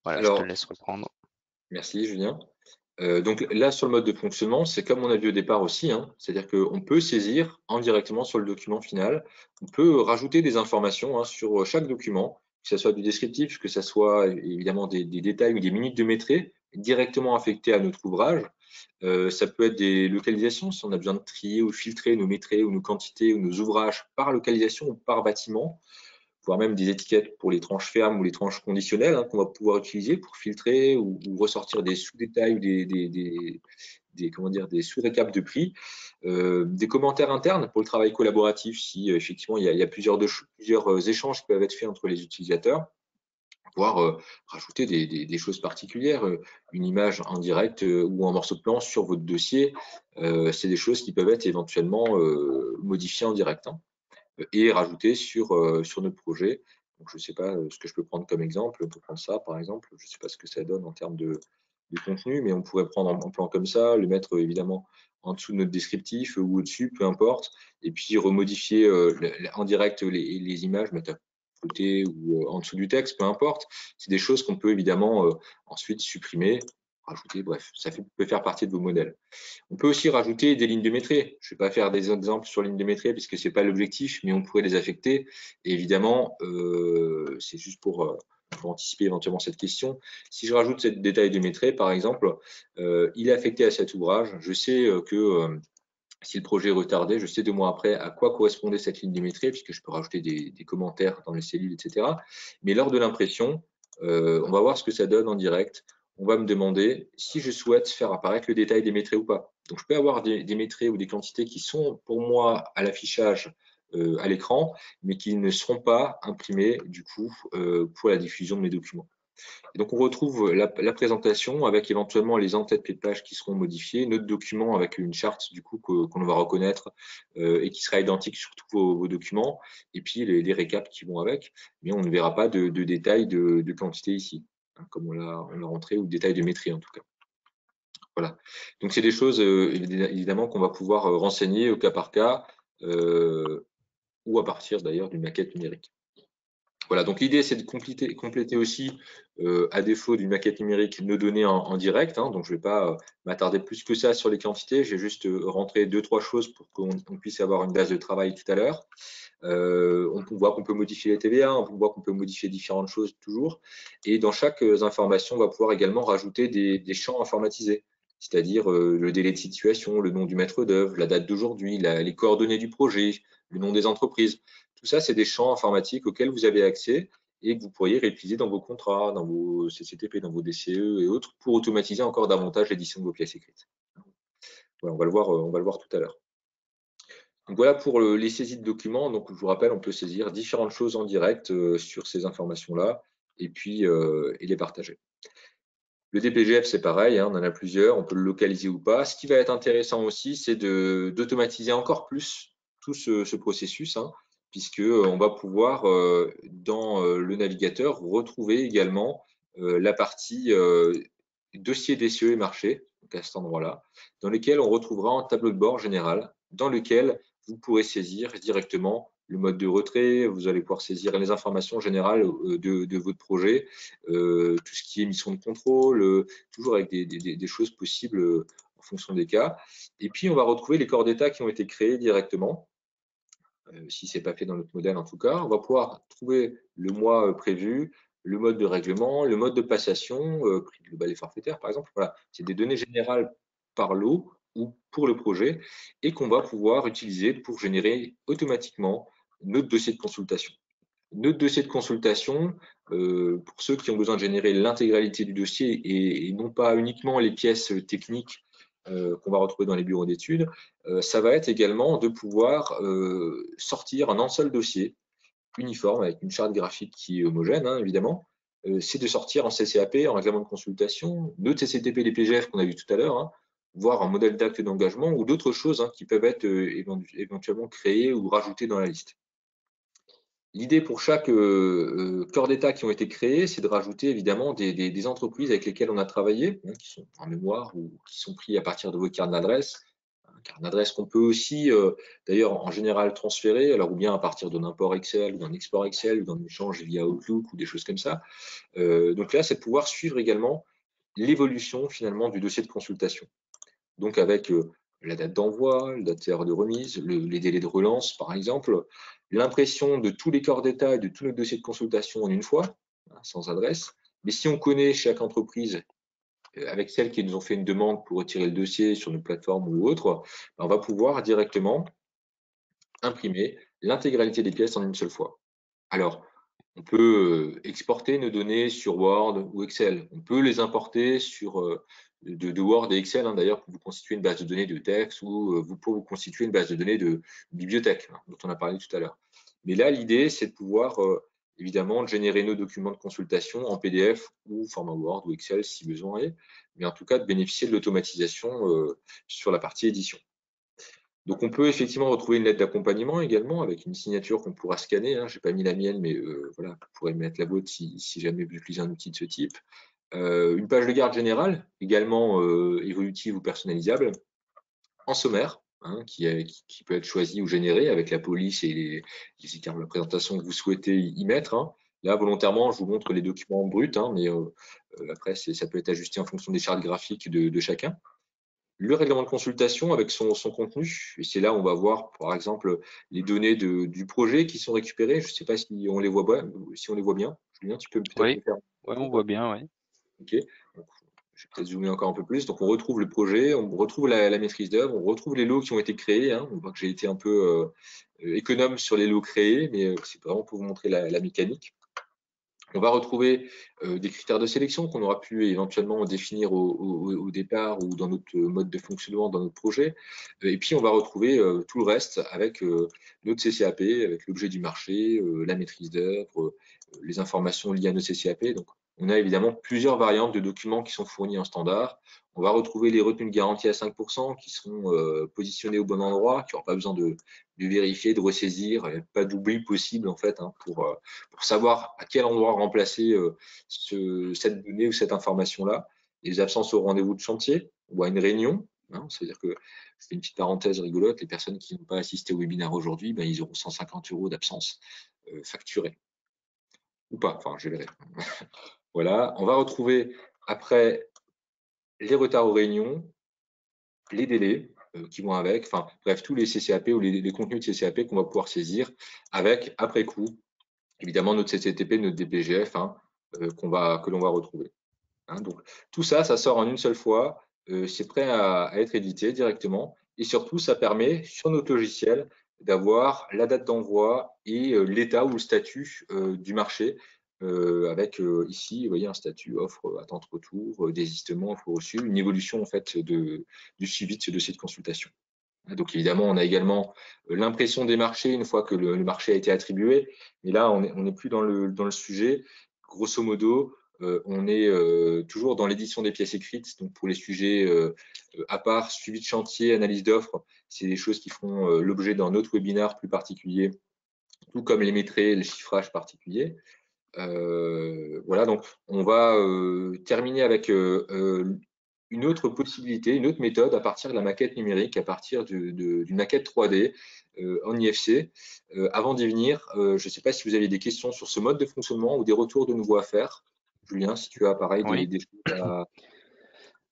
Voilà, je te Alors, laisse reprendre. merci Julien. Donc là, sur le mode de fonctionnement, c'est comme on a vu au départ aussi, hein, c'est-à-dire qu'on peut saisir indirectement sur le document final, on peut rajouter des informations hein, sur chaque document, que ce soit du descriptif, que ce soit évidemment des détails ou des minutes de maîtrise directement affectés à notre ouvrage. Ça peut être des localisations, si on a besoin de trier ou filtrer nos maîtrises ou nos quantités ou nos ouvrages par localisation ou par bâtiment, voire même des étiquettes pour les tranches fermes ou les tranches conditionnelles hein, qu'on va pouvoir utiliser pour filtrer ou ressortir des sous-détails ou comment dire, des sous-récaps de prix, des commentaires internes pour le travail collaboratif si effectivement il y a plusieurs échanges qui peuvent être faits entre les utilisateurs, voire rajouter des choses particulières, une image en direct ou un morceau de plan sur votre dossier, c'est des choses qui peuvent être éventuellement modifiées en direct. Hein et rajouter sur notre projet. Donc, je ne sais pas ce que je peux prendre comme exemple. On peut prendre ça, par exemple. Je ne sais pas ce que ça donne en termes de contenu, mais on pourrait prendre un plan comme ça, le mettre évidemment en dessous de notre descriptif ou au-dessus, peu importe, et puis remodifier en direct les images, mettre à côté ou en dessous du texte, peu importe. C'est des choses qu'on peut évidemment ensuite supprimer, rajouter, bref, peut faire partie de vos modèles. On peut aussi rajouter des lignes de métrée. Je ne vais pas faire des exemples sur lignes de métrée puisque ce n'est pas l'objectif, mais on pourrait les affecter. Et évidemment, c'est juste pour anticiper éventuellement cette question. Si je rajoute ce détail de métrée, par exemple, il est affecté à cet ouvrage. Je sais que si le projet est retardé, je sais 2 mois après à quoi correspondait cette ligne de métrée, puisque je peux rajouter des commentaires dans les cellules, etc. Mais lors de l'impression, on va voir ce que ça donne en direct. On va me demander si je souhaite faire apparaître le détail des métrées ou pas. Donc, je peux avoir des métrées ou des quantités qui sont pour moi à l'affichage à l'écran, mais qui ne seront pas imprimées du coup pour la diffusion de mes documents. Et donc, on retrouve la présentation avec éventuellement les en-têtes de page qui seront modifiées, notre document avec une charte du coup qu'on va reconnaître et qui sera identique sur tous vos documents, et puis les récaps qui vont avec, mais on ne verra pas de détails de quantité ici, hein, comme on l'a rentré, ou de détails de maîtrise en tout cas. Voilà. Donc, c'est des choses évidemment qu'on va pouvoir renseigner au cas par cas ou à partir d'ailleurs d'une maquette numérique. Voilà, donc l'idée, c'est de compléter aussi, à défaut d'une maquette numérique, nos données en direct. Hein, donc, je ne vais pas m'attarder plus que ça sur les quantités. J'ai juste rentré 2-3 choses pour qu'on puisse avoir une base de travail tout à l'heure. On peut voir qu'on peut modifier les TVA, on peut voir qu'on peut modifier différentes choses toujours. Et dans chaque information, on va pouvoir également rajouter des champs informatisés, c'est-à-dire le délai de situation, le nom du maître d'œuvre, la date d'aujourd'hui, les coordonnées du projet, le nom des entreprises. Tout ça, c'est des champs informatiques auxquels vous avez accès et que vous pourriez réutiliser dans vos contrats, dans vos CCTP, dans vos DCE et autres pour automatiser encore davantage l'édition de vos pièces écrites. Voilà, on va le voir tout à l'heure. Donc voilà pour les saisies de documents. Donc je vous rappelle, on peut saisir différentes choses en direct sur ces informations-là et puis et les partager. Le DPGF, c'est pareil, hein, on en a plusieurs, on peut le localiser ou pas. Ce qui va être intéressant aussi, c'est d'automatiser encore plus tout ce processus, hein, puisque on va pouvoir, dans le navigateur, retrouver également la partie dossier DCE et marché, donc à cet endroit-là, dans lequel on retrouvera un tableau de bord général, dans lequel vous pourrez saisir directement le mode de retrait, vous allez pouvoir saisir les informations générales de votre projet, tout ce qui est mission de contrôle, toujours avec des choses possibles en fonction des cas. Et puis, on va retrouver les corps d'état qui ont été créés directement, si ce n'est pas fait dans notre modèle en tout cas. On va pouvoir trouver le mois prévu, le mode de règlement, le mode de passation, prix global et forfaitaire par exemple. Voilà, c'est des données générales par lot ou pour le projet et qu'on va pouvoir utiliser pour générer automatiquement notre dossier de consultation. Notre dossier de consultation, pour ceux qui ont besoin de générer l'intégralité du dossier et non pas uniquement les pièces techniques qu'on va retrouver dans les bureaux d'études, ça va être également de pouvoir sortir un seul dossier uniforme avec une charte graphique qui est homogène, hein, évidemment. C'est de sortir en CCAP, en règlement de consultation, notre CCTP, les PGF qu'on a vu tout à l'heure, hein, voire un modèle d'acte d'engagement ou d'autres choses hein, qui peuvent être éventuellement créées ou rajoutées dans la liste. L'idée pour chaque corps d'État qui ont été créés, c'est de rajouter évidemment des entreprises avec lesquelles on a travaillé, hein, qui sont en mémoire ou qui sont pris à partir de vos cartes d'adresse, hein, Carte d'adresse qu'on peut aussi, d'ailleurs, en général transférer, alors ou bien à partir d'un import Excel ou d'un export Excel ou d'un échange via Outlook ou des choses comme ça. Donc là, c'est de pouvoir suivre également l'évolution finalement du dossier de consultation. Donc avec la date d'envoi, la date de remise, les délais de relance par exemple, l'impression de tous les corps d'état et de tous nos dossiers de consultation en une fois, hein, sans adresse. Mais si on connaît chaque entreprise avec celles qui nous ont fait une demande pour retirer le dossier sur une plateforme ou autre, on va pouvoir directement imprimer l'intégralité des pièces en une seule fois. Alors, on peut exporter nos données sur Word ou Excel. On peut les importer sur de Word et Excel, hein, d'ailleurs, pour vous constituer une base de données de texte ou pour vous constituer une base de données de bibliothèque, hein, dont on a parlé tout à l'heure. Mais là, l'idée, c'est de pouvoir évidemment générer nos documents de consultation en PDF ou format Word ou Excel si besoin est, mais en tout cas de bénéficier de l'automatisation sur la partie édition. Donc on peut effectivement retrouver une lettre d'accompagnement également avec une signature qu'on pourra scanner, hein. Je n'ai pas mis la mienne, mais voilà, vous pourrez mettre la vôtre si jamais vous utilisez un outil de ce type. Une page de garde générale, également évolutive ou personnalisable, en sommaire, hein, qui peut être choisi ou généré avec la police et les écarts de présentation que vous souhaitez y mettre, hein. Là, volontairement, je vous montre les documents bruts, hein, mais après, ça peut être ajusté en fonction des chartes graphiques de chacun. Le règlement de consultation avec son contenu, et c'est là où on va voir, par exemple, les données du projet qui sont récupérées. Je ne sais pas si on les voit bien. Julien, tu peux peut-être Oui, me faire ouais, on un voit bien, oui. OK. Donc, je vais peut-être zoomer encore un peu plus. Donc, on retrouve le projet, on retrouve la maîtrise d'œuvre, on retrouve les lots qui ont été créés, hein. On voit que j'ai été un peu économe sur les lots créés, mais c'est vraiment pour vous montrer la mécanique. On va retrouver des critères de sélection qu'on aura pu éventuellement définir au départ ou dans notre mode de fonctionnement, dans notre projet. Et puis, on va retrouver tout le reste avec notre CCAP, avec l'objet du marché, la maîtrise d'œuvre, les informations liées à nos CCAP. Donc, on a évidemment plusieurs variantes de documents qui sont fournis en standard. On va retrouver les retenues de garantie à 5% qui seront positionnées au bon endroit, qui n'auront pas besoin de vérifier, de ressaisir, pas d'oubli possible en fait, hein, pour savoir à quel endroit remplacer cette donnée ou cette information-là. Les absences au rendez-vous de chantier ou à une réunion, hein, c'est-à-dire que je fais une petite parenthèse rigolote, les personnes qui n'ont pas assisté au webinaire aujourd'hui, ben, ils auront 150 € d'absence facturés. Ou pas, enfin je verrai. Voilà, on va retrouver après les retards aux réunions, les délais qui vont avec, enfin bref, tous les CCAP ou les contenus de CCAP qu'on va pouvoir saisir avec, après coup, évidemment notre CCTP, notre DPGF, hein, que l'on va retrouver, hein. Donc tout ça, ça sort en une seule fois, c'est prêt à être édité directement et surtout ça permet sur notre logiciel d'avoir la date d'envoi et l'état ou le statut du marché avec ici, vous voyez, un statut offre, attente retour, désistement, offre reçue, une évolution en fait du suivi de ce dossier de consultation. Donc évidemment, on a également l'impression des marchés une fois que le marché a été attribué. Mais là, on n'est plus dans le sujet. Grosso modo, on est toujours dans l'édition des pièces écrites. Donc pour les sujets à part, suivi de chantier, analyse d'offres, c'est des choses qui feront l'objet d'un autre webinaire plus particulier, tout comme les métrés, les chiffrages particuliers. Voilà, donc on va terminer avec une autre possibilité, une autre méthode à partir de la maquette numérique, à partir d'une maquette 3D en IFC. Avant d'y venir, je ne sais pas si vous aviez des questions sur ce mode de fonctionnement ou des retours de nouveau à faire. Julien, si tu as pareil Oui. des choses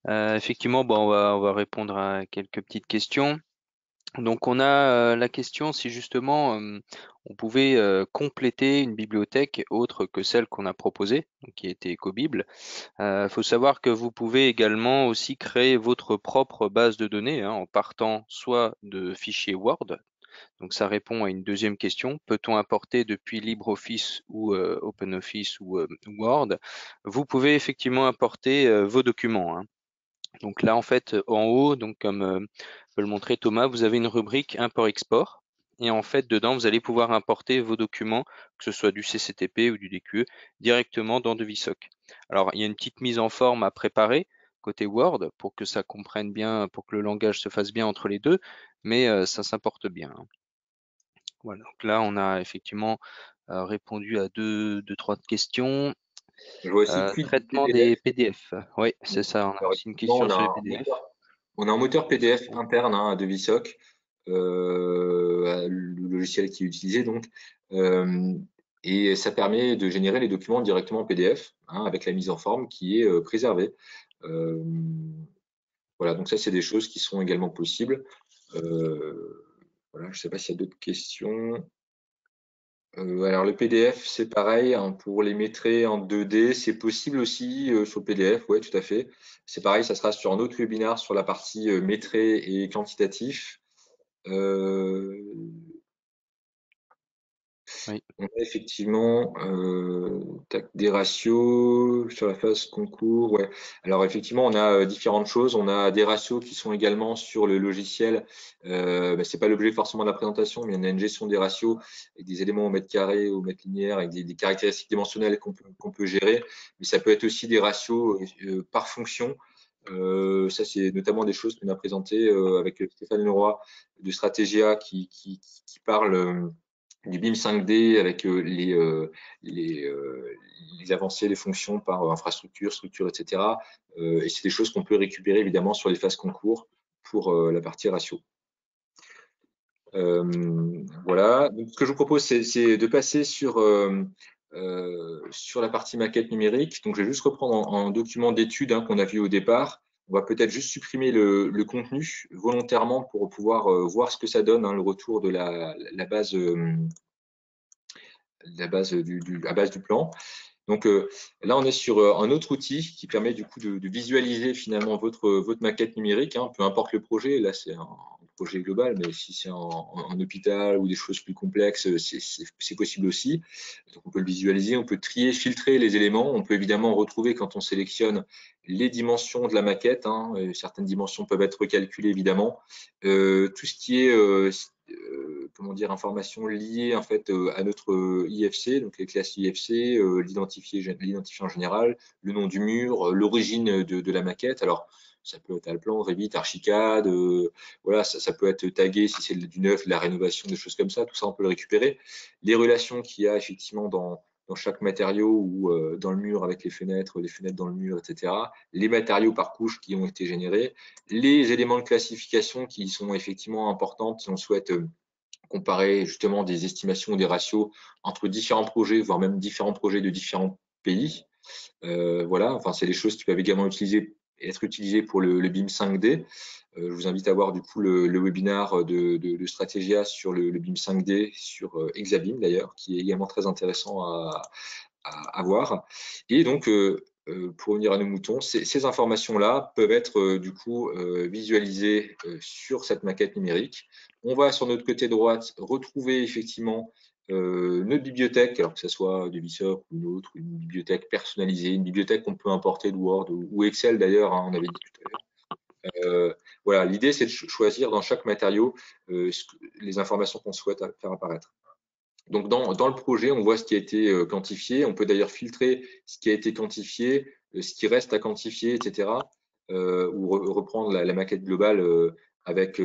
à… Effectivement, bon, on va répondre à quelques petites questions. Donc on a la question si justement on pouvait compléter une bibliothèque autre que celle qu'on a proposée, donc qui était EcoBible. Il faut savoir que vous pouvez également aussi créer votre propre base de données, hein, en partant soit de fichiers Word. Donc ça répond à une deuxième question. Peut-on importer depuis LibreOffice ou OpenOffice ou Word? Vous pouvez effectivement importer vos documents, hein. Donc là, en fait, en haut, donc comme peut le montrer Thomas, vous avez une rubrique import-export. Et en fait, dedans, vous allez pouvoir importer vos documents, que ce soit du CCTP ou du DQE, directement dans Devisoc. Alors, il y a une petite mise en forme à préparer côté Word pour que ça comprenne bien, pour que le langage se fasse bien entre les deux, mais ça s'importe bien, hein. Voilà, donc là, on a effectivement répondu à trois questions. Je vois aussi quid du Traitement PDF. des PDF. Oui, c'est ça. On a Alors, aussi une effectivement, question on a sur les un PDF. On a un moteur PDF interne à Devisoc, le logiciel qui est utilisé donc, et ça permet de générer les documents directement en PDF, avec la mise en forme qui est préservée. Voilà, donc ça c'est des choses qui sont également possibles. Voilà, je ne sais pas s'il y a d'autres questions. Alors le PDF, c'est pareil, pour les maîtriser en 2D, c'est possible aussi sur le PDF, ouais, tout à fait. C'est pareil, ça sera sur un autre webinaire sur la partie maîtrise et quantitatif. Oui. On a effectivement des ratios sur la phase concours. Ouais. Alors effectivement, on a différentes choses. On a des ratios qui sont également sur le logiciel. C'est pas l'objet forcément de la présentation, mais on a une gestion des ratios avec des éléments au mètre carré, au mètre linéaire, avec des caractéristiques dimensionnelles qu'on peut gérer. Mais ça peut être aussi des ratios par fonction. Ça, c'est notamment des choses qu'on a présentées avec Stéphane Leroy de Stratégia qui parle du BIM 5D avec les avancées, les fonctions par infrastructure, structure, etc. Et c'est des choses qu'on peut récupérer évidemment sur les phases concours pour la partie ratio. Voilà. Donc, ce que je vous propose, c'est de passer sur la partie maquette numérique. Donc, je vais juste reprendre en document d'étude qu'on a vu au départ. On va peut-être juste supprimer le contenu volontairement pour pouvoir voir ce que ça donne, le retour de la base à base du plan. Donc là, on est sur un autre outil qui permet du coup de visualiser finalement votre maquette numérique, peu importe le projet. Là, c'est un projet global, mais si c'est en hôpital ou des choses plus complexes, c'est possible aussi. Donc, on peut le visualiser, on peut trier, filtrer les éléments. On peut évidemment retrouver quand on sélectionne les dimensions de la maquette. Certaines dimensions peuvent être recalculées évidemment. Tout ce qui est comment dire, informations liées en fait à notre IFC, donc les classes IFC, l'identifiant général, le nom du mur, l'origine de la maquette. Alors, ça peut être Alplan, Revit, Archicad, voilà, ça peut être tagué si c'est du neuf, de la rénovation, des choses comme ça. Tout ça, on peut le récupérer. Les relations qu'il y a effectivement dans chaque matériau ou dans le mur avec les fenêtres dans le mur, etc. Les matériaux par couche qui ont été générés, les éléments de classification qui sont effectivement importants si on souhaite comparer justement des estimations ou des ratios entre différents projets, voire même différents projets de différents pays. Voilà, enfin, c'est des choses qui peuvent également être utilisées pour le BIM 5D. Je vous invite à voir du coup le webinaire de Stratégia sur le BIM 5D, sur Exabim d'ailleurs, qui est également très intéressant à voir. Et donc, pour revenir à nos moutons, ces informations-là peuvent être du coup visualisées sur cette maquette numérique. On va sur notre côté droite retrouver effectivement notre bibliothèque, alors que ce soit du Visor ou une autre, une bibliothèque personnalisée, une bibliothèque qu'on peut importer de Word ou Excel d'ailleurs, on avait dit tout à l'heure. Voilà, l'idée c'est de choisir dans chaque matériau les informations qu'on souhaite faire apparaître. Donc, dans le projet, on voit ce qui a été quantifié. On peut d'ailleurs filtrer ce qui a été quantifié, ce qui reste à quantifier, etc. Ou reprendre la maquette globale avec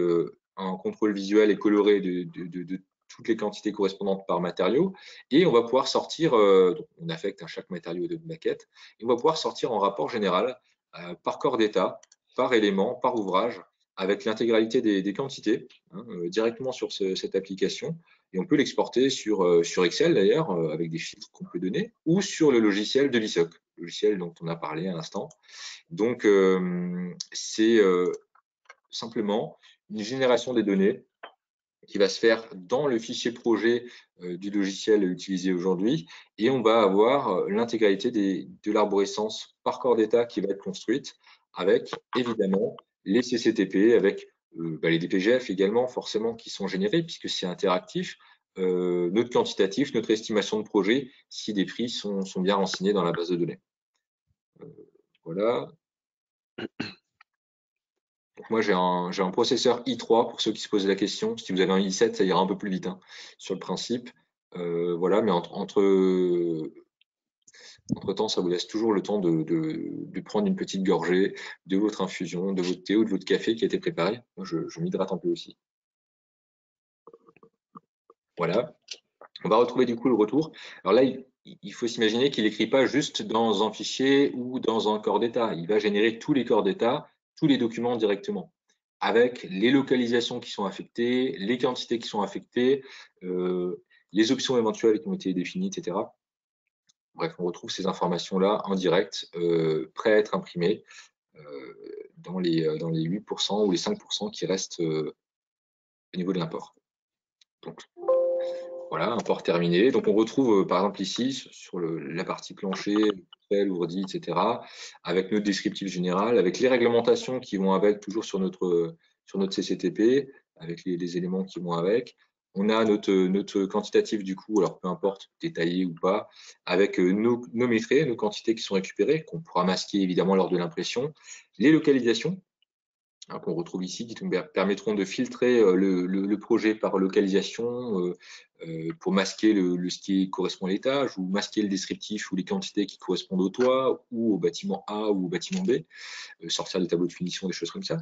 un contrôle visuel et coloré de toutes les quantités correspondantes par matériau. Et on va pouvoir sortir, donc on affecte chaque matériau de maquette, et on va pouvoir sortir en rapport général par corps d'état, par élément, par ouvrage, avec l'intégralité des quantités directement sur cette application. Et on peut l'exporter sur Excel d'ailleurs, avec des filtres qu'on peut donner, ou sur le logiciel de l'ISOC, logiciel dont on a parlé à l'instant. Donc, c'est simplement une génération des données qui va se faire dans le fichier projet du logiciel utilisé aujourd'hui. Et on va avoir l'intégralité de l'arborescence par corps d'état qui va être construite avec, évidemment, les CCTP, avec les DPGF également, forcément, qui sont générés puisque c'est interactif. Notre quantitatif, notre estimation de projet, si des prix sont bien renseignés dans la base de données. Voilà. Donc moi, j'ai un processeur i3 pour ceux qui se posent la question. Si vous avez un i7, ça ira un peu plus vite sur le principe. Voilà, mais entre-temps, ça vous laisse toujours le temps de prendre une petite gorgée de votre infusion, de votre thé ou de votre café qui a été préparé. Moi, je m'hydrate un peu aussi. Voilà. On va retrouver du coup le retour. Alors là, il faut s'imaginer qu'il n'écrit pas juste dans un fichier ou dans un corps d'état. Il va générer tous les corps d'état, tous les documents directement. avec les localisations qui sont affectées, les quantités qui sont affectées, les options éventuelles qui ont été définies, etc. Bref, on retrouve ces informations-là en direct, prêts à être imprimées dans les 8% ou les 5% qui restent au niveau de l'import. Donc, voilà, import terminé. Donc, on retrouve, par exemple, ici, sur la partie plancher, ourdi, etc., avec notre descriptif général, avec les réglementations qui vont avec, toujours sur notre CCTP, avec les éléments qui vont avec. On a notre quantitatif du coup, alors peu importe, détaillé ou pas, avec nos métrés, nos quantités qui sont récupérées, qu'on pourra masquer évidemment lors de l'impression, les localisations, qu'on retrouve ici, qui nous permettront de filtrer le projet par localisation pour masquer ce qui correspond à l'étage, ou masquer le descriptif ou les quantités qui correspondent au toit, ou au bâtiment A ou au bâtiment B, sortir des tableaux de finition, des choses comme ça.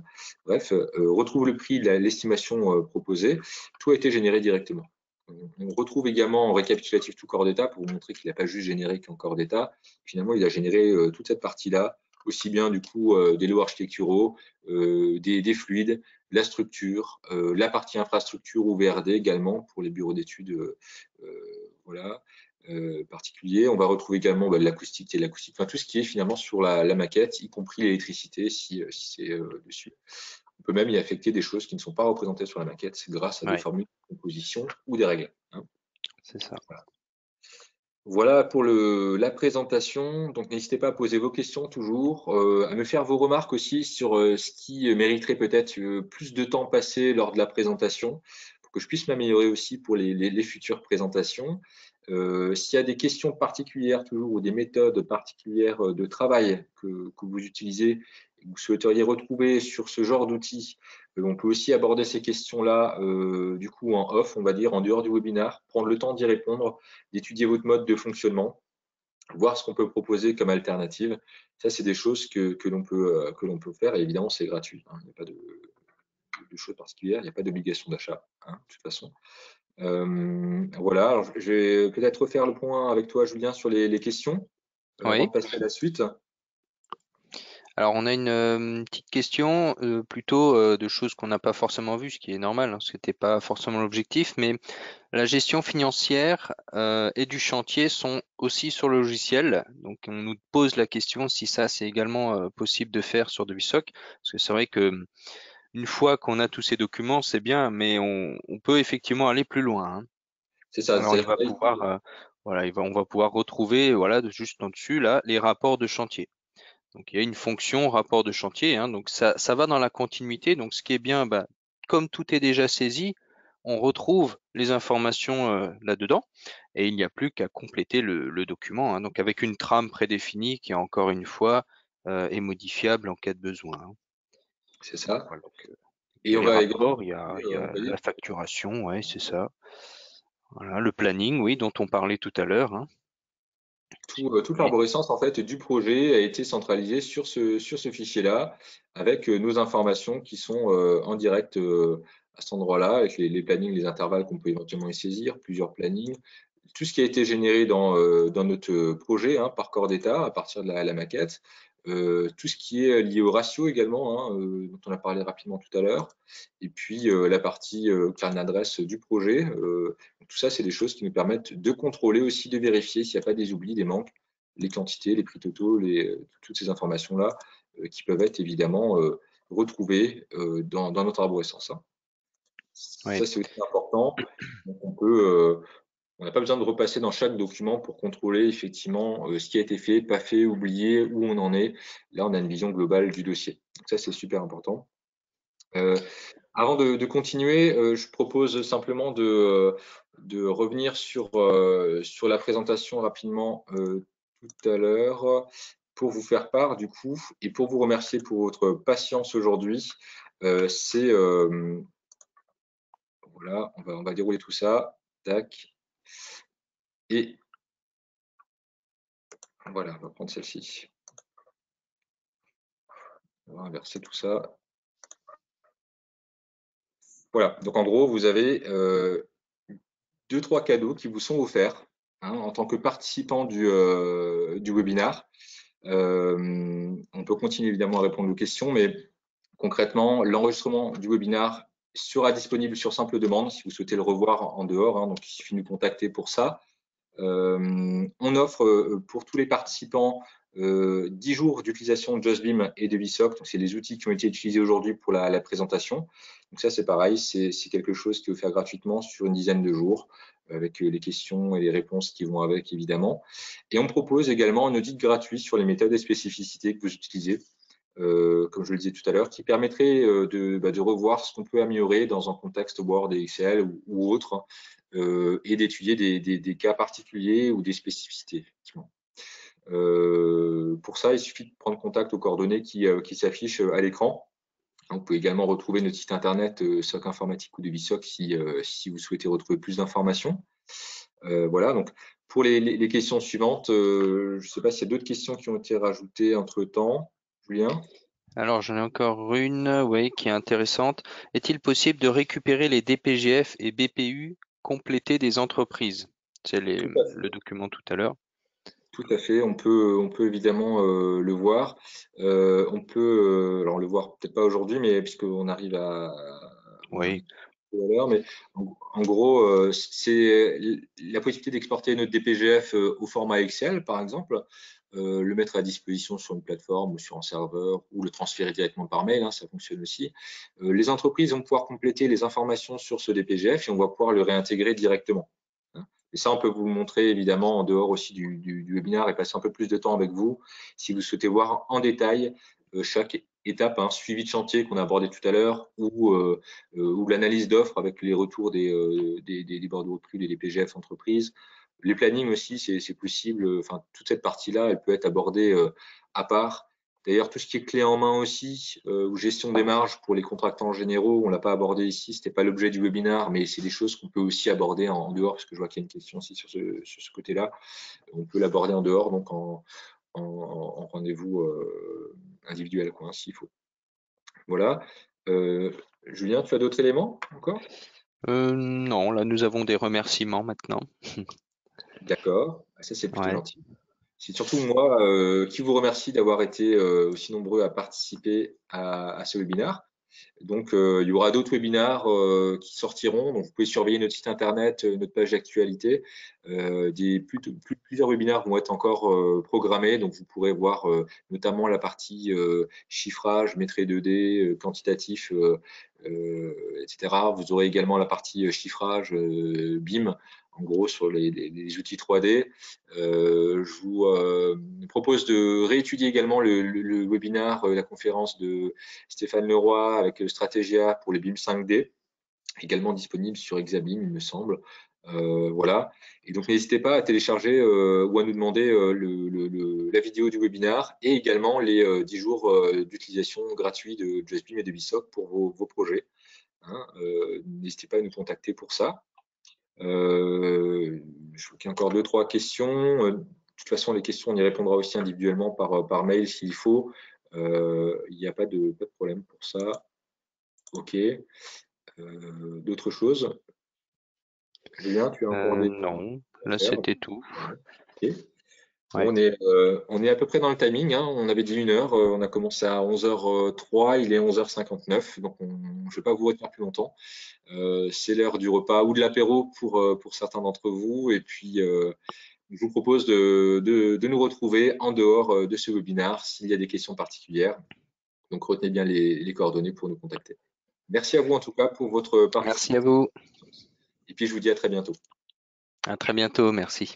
Bref, retrouve le prix, l'estimation proposée. Tout a été généré directement. On retrouve également en récapitulatif tout corps d'état pour vous montrer qu'il n'a pas juste généré qu'un corps d'état. Finalement, il a généré toute cette partie-là, aussi bien du coup des lots architecturaux, des fluides, la structure, la partie infrastructure ou VRD également pour les bureaux d'études voilà, particuliers. On va retrouver également l'acoustique et l'acoustique, enfin tout ce qui est finalement sur la maquette, y compris l'électricité si c'est dessus. On peut même y affecter des choses qui ne sont pas représentées sur la maquette grâce à des Ouais, formules de composition ou des règles. c'est ça. Voilà. Voilà pour la présentation. Donc, n'hésitez pas à poser vos questions toujours, à me faire vos remarques aussi sur ce qui mériterait peut-être plus de temps passé lors de la présentation pour que je puisse m'améliorer aussi pour les futures présentations. S'il y a des questions particulières toujours ou des méthodes particulières de travail que vous utilisez et que vous souhaiteriez retrouver sur ce genre d'outils, on peut aussi aborder ces questions-là du coup en off, on va dire, en dehors du webinaire, prendre le temps d'y répondre, d'étudier votre mode de fonctionnement, voir ce qu'on peut proposer comme alternative. Ça, c'est des choses que l'on peut faire et évidemment, c'est gratuit. Il n'y a pas de choses particulières, il n'y a pas d'obligation d'achat, de toute façon. Voilà, alors, je vais peut-être refaire le point avec toi, Julien, sur les questions avant Oui. de passer à la suite. Alors, on a une petite question plutôt de choses qu'on n'a pas forcément vues, ce qui est normal, hein, parce que c'était pas forcément l'objectif, mais la gestion financière et du chantier sont aussi sur le logiciel. Donc, on nous pose la question si ça, c'est également possible de faire sur Devisoc, parce que c'est vrai que une fois qu'on a tous ces documents, c'est bien, mais on peut effectivement aller plus loin, hein. C'est ça, Alors, il c'est-à-dire va que là, pouvoir, voilà, on va pouvoir retrouver, voilà, juste en dessus là, les rapports de chantier. Donc il y a une fonction rapport de chantier, hein, donc ça va dans la continuité. Donc ce qui est bien, bah, comme tout est déjà saisi, on retrouve les informations là-dedans et il n'y a plus qu'à compléter le document, hein, donc avec une trame prédéfinie qui, encore une fois, est modifiable en cas de besoin, hein. c'est ça. Voilà, donc, il Et y a on les va également rapports, il y a envoyer la facturation, ouais, c'est ça. Voilà, le planning, oui, dont on parlait tout à l'heure, hein. toute Oui, l'arborescence en fait du projet a été centralisée sur ce fichier-là avec nos informations qui sont en direct à cet endroit-là avec les plannings, les intervalles qu'on peut éventuellement y saisir, plusieurs plannings, tout ce qui a été généré dans notre projet par corps d'état à partir de la maquette, tout ce qui est lié au ratio également, dont on a parlé rapidement tout à l'heure, et puis la partie carnet d'adresse du projet. Tout ça, c'est des choses qui nous permettent de contrôler aussi, de vérifier s'il n'y a pas des oublis, des manques, les quantités, les prix totaux, toutes ces informations-là qui peuvent être évidemment retrouvées dans notre arborescence. oui, Ça, c'est aussi important. Donc, on n'a pas besoin de repasser dans chaque document pour contrôler effectivement ce qui a été fait, pas fait, oublié, où on en est. Là, on a une vision globale du dossier. Donc ça, c'est super important. Avant de continuer, je propose simplement de revenir sur la présentation rapidement tout à l'heure pour vous faire part du coup et pour vous remercier pour votre patience aujourd'hui. C'est voilà, on va dérouler tout ça. Tac. Et voilà, on va prendre celle-ci. On va inverser tout ça. Voilà, donc en gros, vous avez 2-3 cadeaux qui vous sont offerts en tant que participant du webinaire. On peut continuer évidemment à répondre aux questions, mais concrètement, l'enregistrement du webinaire sera disponible sur simple demande si vous souhaitez le revoir en dehors. Donc, il suffit de nous contacter pour ça. On offre pour tous les participants 10 jours d'utilisation de JustBeam et de VSOC. Donc, c'est les outils qui ont été utilisés aujourd'hui pour la présentation. Donc, ça, c'est pareil, c'est quelque chose qui est offert gratuitement sur une dizaine de jours, avec les questions et les réponses qui vont avec, évidemment. Et on propose également un audit gratuit sur les méthodes et spécificités que vous utilisez, comme je le disais tout à l'heure, qui permettrait de revoir ce qu'on peut améliorer dans un contexte Word et Excel ou autre, et d'étudier des cas particuliers ou des spécificités, effectivement. Pour ça, il suffit de prendre contact aux coordonnées qui s'affichent à l'écran. Vous pouvez également retrouver notre site internet SOC Informatique ou de VSOC si vous souhaitez retrouver plus d'informations. Voilà, donc pour les questions suivantes, je ne sais pas s'il y a d'autres questions qui ont été rajoutées entre-temps. Julien? Alors, j'en ai encore une, oui, qui est intéressante. Est-il possible de récupérer les DPGF et BPU complétés des entreprises? C'est le document tout à l'heure. Tout à fait, on peut évidemment le voir. On peut, alors le voir peut-être pas aujourd'hui, mais puisqu'on arrive Oui, tout à l'heure, mais en gros, c'est la possibilité d'exporter notre DPGF au format Excel, par exemple, le mettre à disposition sur une plateforme ou sur un serveur, ou le transférer directement par mail, hein, ça fonctionne aussi. Les entreprises vont pouvoir compléter les informations sur ce DPGF et on va pouvoir le réintégrer directement, hein. Et ça, on peut vous le montrer évidemment en dehors aussi du webinaire et passer un peu plus de temps avec vous si vous souhaitez voir en détail chaque étape, hein, suivi de chantier qu'on a abordé tout à l'heure, ou l'analyse d'offres avec les retours des bordereaux de prix, des PGF entreprises. Les plannings aussi, c'est possible. Enfin, toute cette partie-là, elle peut être abordée à part. D'ailleurs, tout ce qui est clé en main aussi, ou gestion des marges pour les contractants généraux, on l'a pas abordé ici, c'était pas l'objet du webinaire, mais c'est des choses qu'on peut aussi aborder en dehors, parce que je vois qu'il y a une question aussi sur ce côté-là. On peut l'aborder en dehors, donc en rendez-vous individuel, quoi, hein, s'il faut. Voilà. Julien, tu as d'autres éléments encore? non, là, nous avons des remerciements maintenant. D'accord. Ça, c'est plutôt Ouais. gentil. C'est surtout moi qui vous remercie d'avoir été aussi nombreux à participer à ce webinaire. Donc, il y aura d'autres webinaires qui sortiront. Donc, vous pouvez surveiller notre site internet, notre page d'actualité. Plusieurs webinaires vont être encore programmés. Donc, vous pourrez voir notamment la partie chiffrage, maîtrise 2D, quantitatif, etc. Vous aurez également la partie chiffrage BIM, en gros sur les outils 3D. Je vous propose de réétudier également le webinaire, la conférence de Stéphane Leroy avec Stratégia pour les BIM 5D, également disponible sur Exabim, il me semble. Voilà. Et donc, n'hésitez pas à télécharger ou à nous demander la vidéo du webinaire et également les 10 jours d'utilisation gratuite de JustBeam et de VSOC pour vos projets, hein. N'hésitez pas à nous contacter pour ça. Je vois qu'il y a encore deux, trois questions. De toute façon, les questions, on y répondra aussi individuellement par mail s'il faut. Il n'y a pas de problème pour ça. OK. D'autres choses? Julien, tu as encore des Non, là, à faire? c'était tout. OK. Ouais. Bon, on est à peu près dans le timing, hein. On avait dit 1 heure, on a commencé à 11h03, il est 11h59, donc je ne vais pas vous retenir plus longtemps. C'est l'heure du repas ou de l'apéro pour certains d'entre vous. Et puis, je vous propose de nous retrouver en dehors de ce webinaire s'il y a des questions particulières. Donc, retenez bien les coordonnées pour nous contacter. Merci à vous en tout cas pour votre Merci à participation. vous. Et puis, je vous dis à très bientôt. À très bientôt. Merci.